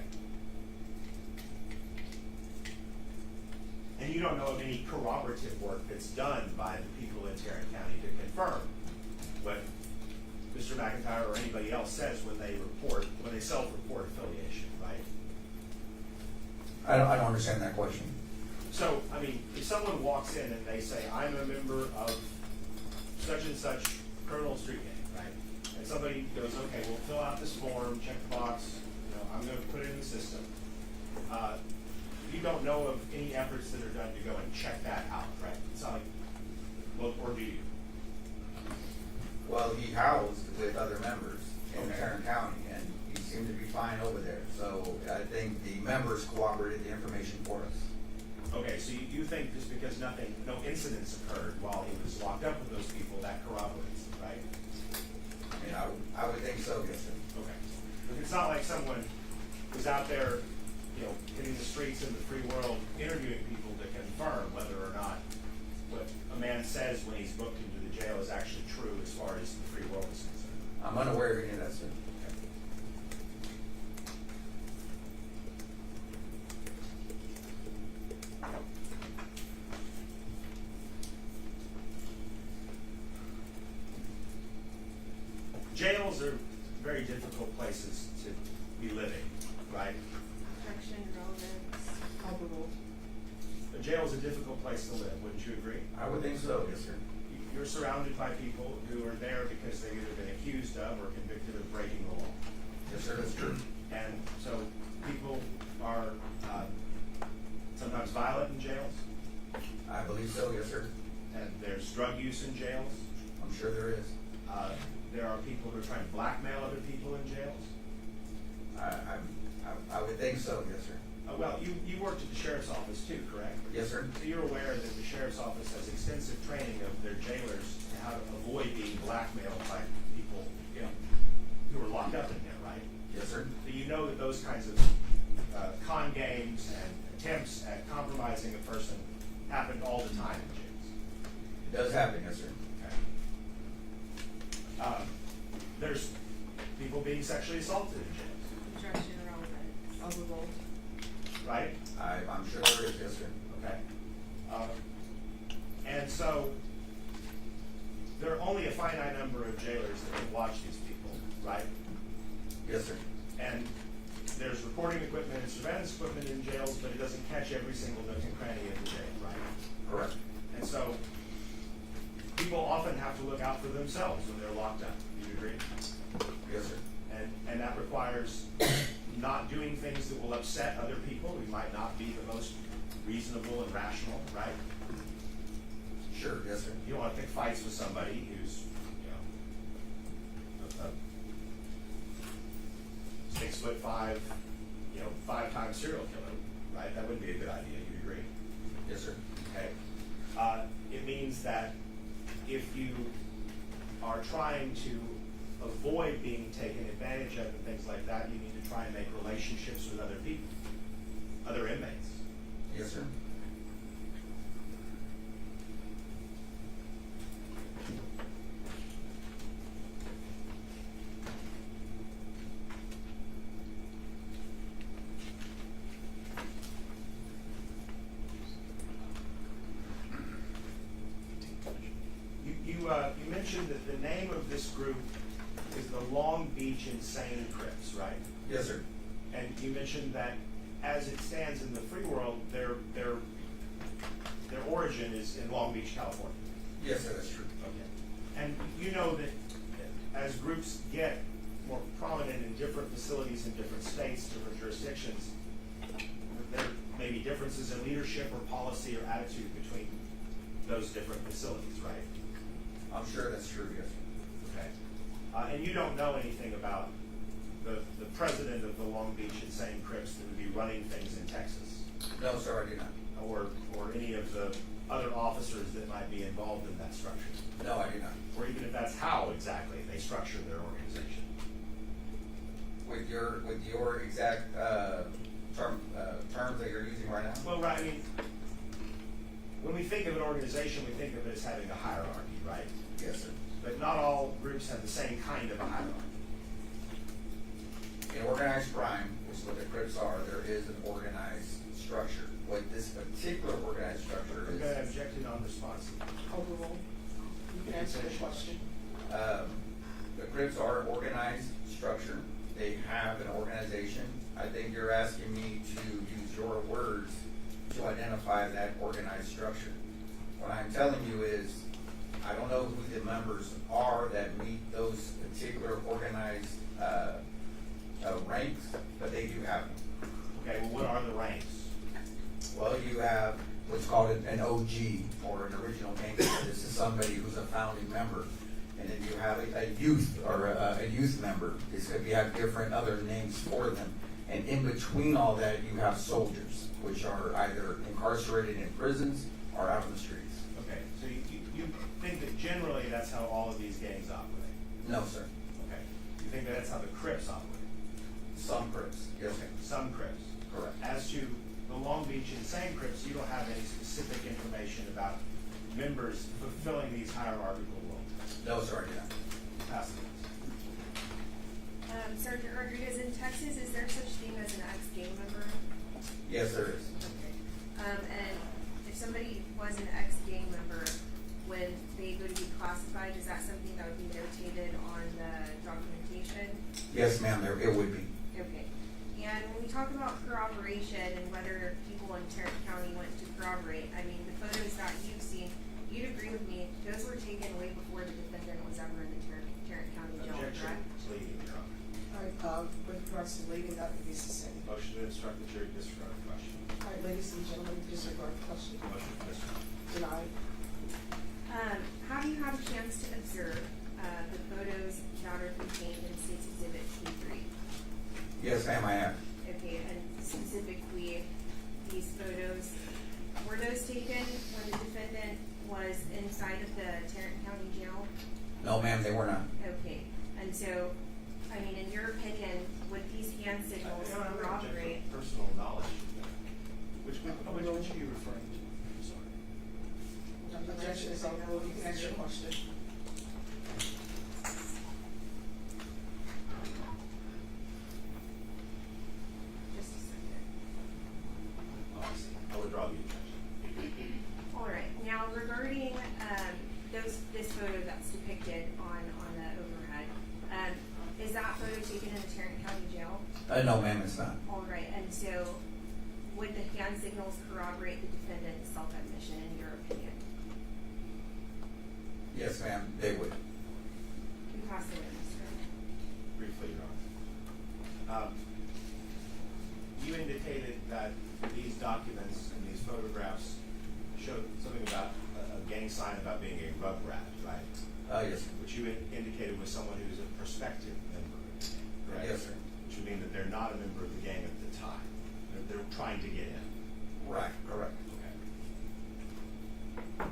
And you don't know of any corroborative work that's done by the people in Tarrant County to confirm what Mr. McIntyre or anybody else says when they self-report affiliation, right? I don't understand that question. So, I mean, if someone walks in and they say, I'm a member of such and such criminal street gang, right? And somebody goes, okay, we'll fill out this form, check the box, I'm gonna put it in the system. You don't know of any efforts that are done to go and check that out, right? It's not like, well, or do you? Well, he housed with other members in Okay. Tarrant County, and he seemed to be fine over there. So I think the members corroborated the information for us. Okay, so you think just because no incidents occurred while he was locked up with those people, that corroborates it, right? I mean, I would think so, yes, sir. Okay. But it's not like someone was out there, hitting the streets in the free world, interviewing people to confirm whether or not what a man says when he's booked into the jail is actually true as far as the free world is concerned. I'm unaware of any of that, sir. Jails are very difficult places to be living, right? Protection, relevance, Comparable. A jail is a difficult place to live, wouldn't you agree? I would think so, yes, sir. You're surrounded by people who are there because they've either been accused of or convicted of breaking the law. Yes, sir, that's true. And so people are sometimes violent in jails, I believe so, yes, sir. and there's drug use in jails. I'm sure there is. There are people who are trying to blackmail other people in jails. I would think so, yes, sir. Well, you worked at the sheriff's office too, correct? Yes, sir. So you're aware that the sheriff's office has extensive training of their jailers to how to avoid being blackmailed by people, who are locked up in there, right? Yes, sir. So you know that those kinds of con games and attempts at compromising a person happen all the time in jails. It does happen, yes, sir. Okay. There's people being sexually assaulted in jails, protection, relevance. Comparable. right? I'm sure there is, yes, sir. Okay. And so there are only a finite number of jailers that can watch these people, right? Yes, sir. And there's recording equipment and surveillance equipment in jails, but it doesn't catch every single nook and cranny of the jail, right? Correct. And so people often have to look out for themselves when they're locked up. Do you agree? Yes, sir. And that requires not doing things that will upset other people who might not be the most reasonable and rational, right? Sure, yes, sir. You don't want to pick fights with somebody who's, a 6'5", 5-time serial killer, right? That wouldn't be a good idea. You agree? Yes, sir. Okay. It means that if you are trying to avoid being taken advantage of and things like that, you need to try and make relationships with other people, other inmates. Yes, sir. You mentioned that the name of this group is the Long Beach Insane Crips, right? Yes, sir. And you mentioned that as it stands in the free world, their origin is in Long Beach, California. Yes, sir, that's true. Okay. And you know that as groups get more prominent in different facilities in different states, different jurisdictions, there may be differences in leadership or policy or attitude between those different facilities, right? I'm sure that's true, yes, sir. Okay. And you don't know anything about the president of the Long Beach Insane Crips that would be running things in Texas, No, sir, I do not. or any of the other officers that might be involved in that structure, No, I do not. or even if that's how exactly they structure their organization. With your exact terms that you're using right now? Well, right, I mean, when we think of an organization, we think of it as having a hierarchy, right? Yes, sir. But not all groups have the same kind of a hierarchy. In organized crime, which is what the Crips are, there is an organized structure. What this particular organized structure I'm is. going to object to non-responsive. Overrule. You can answer the question. The Crips are an organized structure. They have an organization. I think you're asking me to use your words to identify that organized structure. What I'm telling you is, I don't know who the members are that meet those particular organized ranks, but they do have them. Okay, well, what are the ranks? Well, you have what's called an OG, or an original gangster. This is somebody who's a founding member. And then you have a youth, or a youth member. You have different other names for them. And in between all that, you have soldiers, which are either incarcerated in prisons or out on the streets. Okay, so you think that generally that's how all of these gangs operate? No, sir. Okay. You think that that's how the Crips operate? Some Crips, yes, Okay, some Crips. correct. As to the Long Beach Insane Crips, you don't have any specific information about members fulfilling these hierarchical roles. No, sir, I do not. Pass it. Sergeant Rodriguez, in Texas, is there such thing as an ex-gang member? Yes, there is. And if somebody was an ex-gang member, when they go to be classified, is that something that would be notated on the documentation? Yes, ma'am, it would be. Okay. And when we talk about corroboration and whether people in Tarrant County went to corroborate, I mean, the photos that you've seen, you'd agree with me, those were taken way before the defendant was ever in the Tarrant County jail, Objection, correct? pleading, Your Honor. All right, with regards to leaving, that would be sustained. Motion to instruct the jury to disregard the question. All right, ladies and gentlemen, disregard the question. Motion to disregard. Denied. Have you had a chance to observe, the photos that are contained in State's Exhibit T3? Yes, ma'am, I have. Okay, and specifically, these photos, were those taken when the defendant was inside of the Tarrant County jail? No, ma'am, they were not. Okay, and so, I mean, in your opinion, would these hand signals I would object corroborate? for personal knowledge. Which are you referring to? I'm sorry. Objection is overruled. You can ask your question. Just a second. Oh, I see. I withdraw the objection. All right, now regarding, this photo that's depicted on the overhead, is that photo taken in the Tarrant County jail? No, ma'am, it's not. All right, and so would the hand signals corroborate the defendant's self-admission in your opinion? Yes, ma'am, they would. You pass the witness, sir. Briefly, Your Honor. You indicated that these documents and these photographs showed something about a gang sign about being a rug rat, right? Yes, sir. Which you indicated was someone who's a prospective member of the gang, correct? Yes, sir. Which would mean that they're not a member of the gang at the time. They're trying to get in. Right, correct. Okay.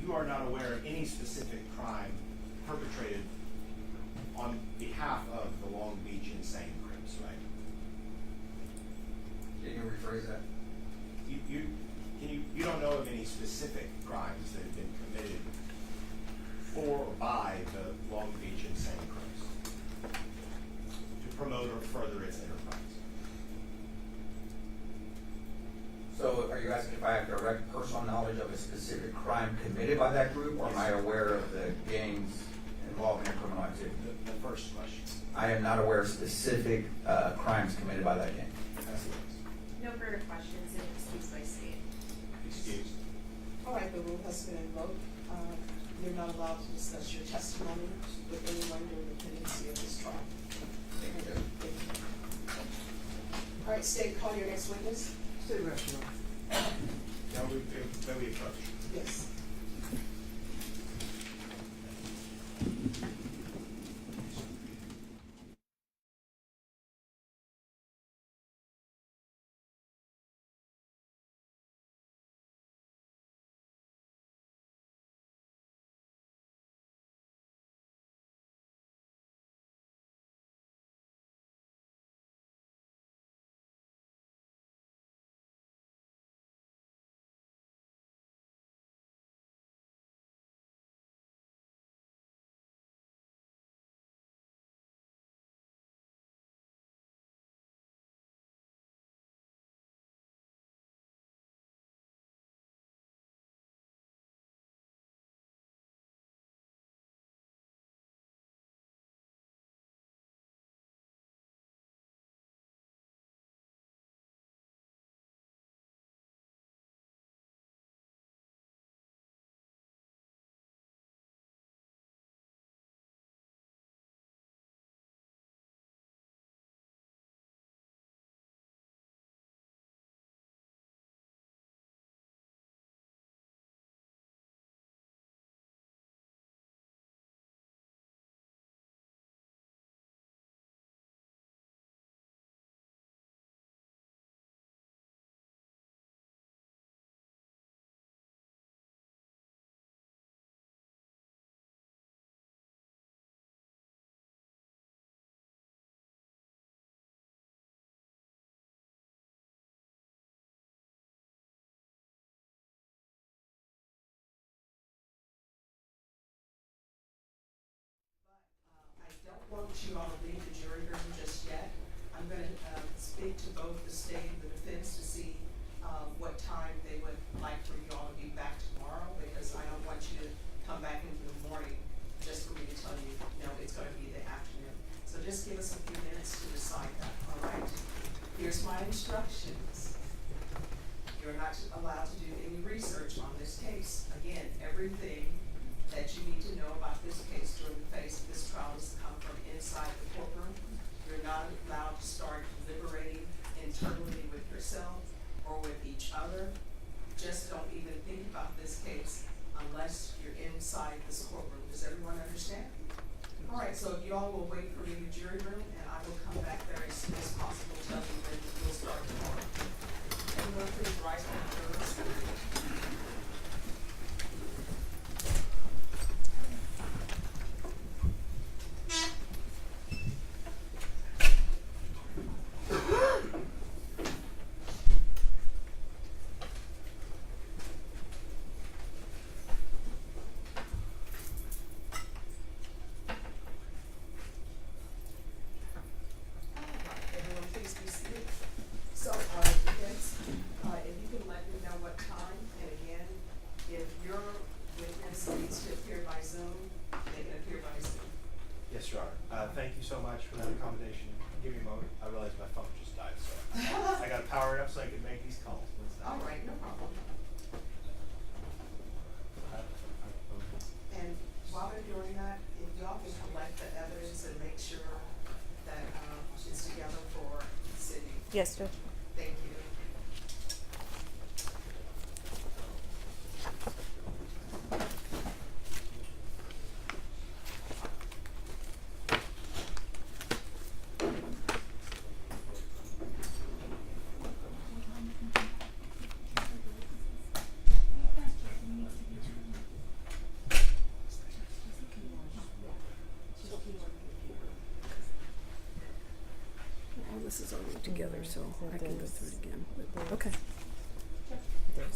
You are not aware of any specific crime perpetrated on behalf of the Long Beach Insane Crips, right? Can you rephrase that? You don't know of any specific crimes that have been committed for or by the Long Beach Insane Crips to promote or further its enterprise? So are you asking if I have direct personal knowledge of a specific crime committed by that group, or am I aware of the gangs involved in criminal activity? The first question. I am not aware of specific crimes committed by that gang. That's the case. No further questions, and excuse by state. Excused. All right, the rule has been invoked. You're not allowed to discuss your testimony with anyone during the pendency of this trial. Thank you. Thank you. All right, State, call your next witness. Stay rest, Your Honor. Now we approach. Yes. want you all to leave the jury room just yet. I'm gonna, speak to both the state and the defense to see, what time they would like for you all to be back tomorrow, because I don't want you to come back into the morning just for me to tell you, no, it's gonna be the afternoon. So just give us a few minutes to decide that, all right? Here's my instructions. You're not allowed to do any research on this case. Again, everything that you need to know about this case during the phase of this trial is to come from inside the courtroom. You're not allowed to start deliberating internally with yourself or with each other. Just don't even think about this case unless you're inside this courtroom. Does everyone understand? All right, so if you all will wait for me in the jury room, and I will come back there as soon as possible, tell you when we'll start tomorrow. Everyone please rise for the jurors. Everyone please be seated. So, defense, if you can let me know what time, and again, if your witness needs to appear by Zoom, they can appear by Zoom. Yes, Your Honor. Thank you so much for that accommodation. Give me a moment. I realized my phone just died, so I gotta power it up so I can make these calls. All right, no problem. And while they're doing that, if y'all can collect the evidence and make sure that, it's together for Sydney. Yes, Judge. Thank you. All this is already together, so I can go through it again. But, okay. Okay. Thank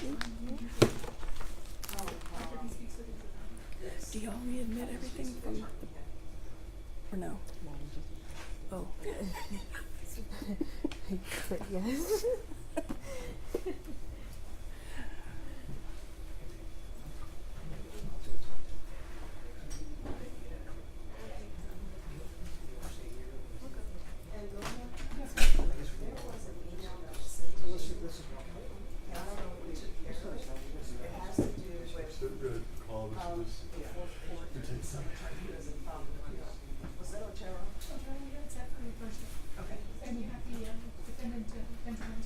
you. Do y'all readmit everything from the, or no? Oh. Yes. And there was an email that was sent to you, and I don't know if we took care of it. It has to do with, yeah, was that Otero? Okay. And you have the defendant, Benjamin,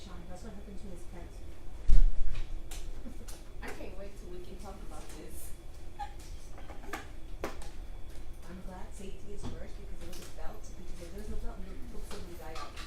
Sean, that's what happened to his pet. I can't wait till we can talk about this. I'm glad safety is first because it was a belt, because if there's no belt, we would pull somebody die out.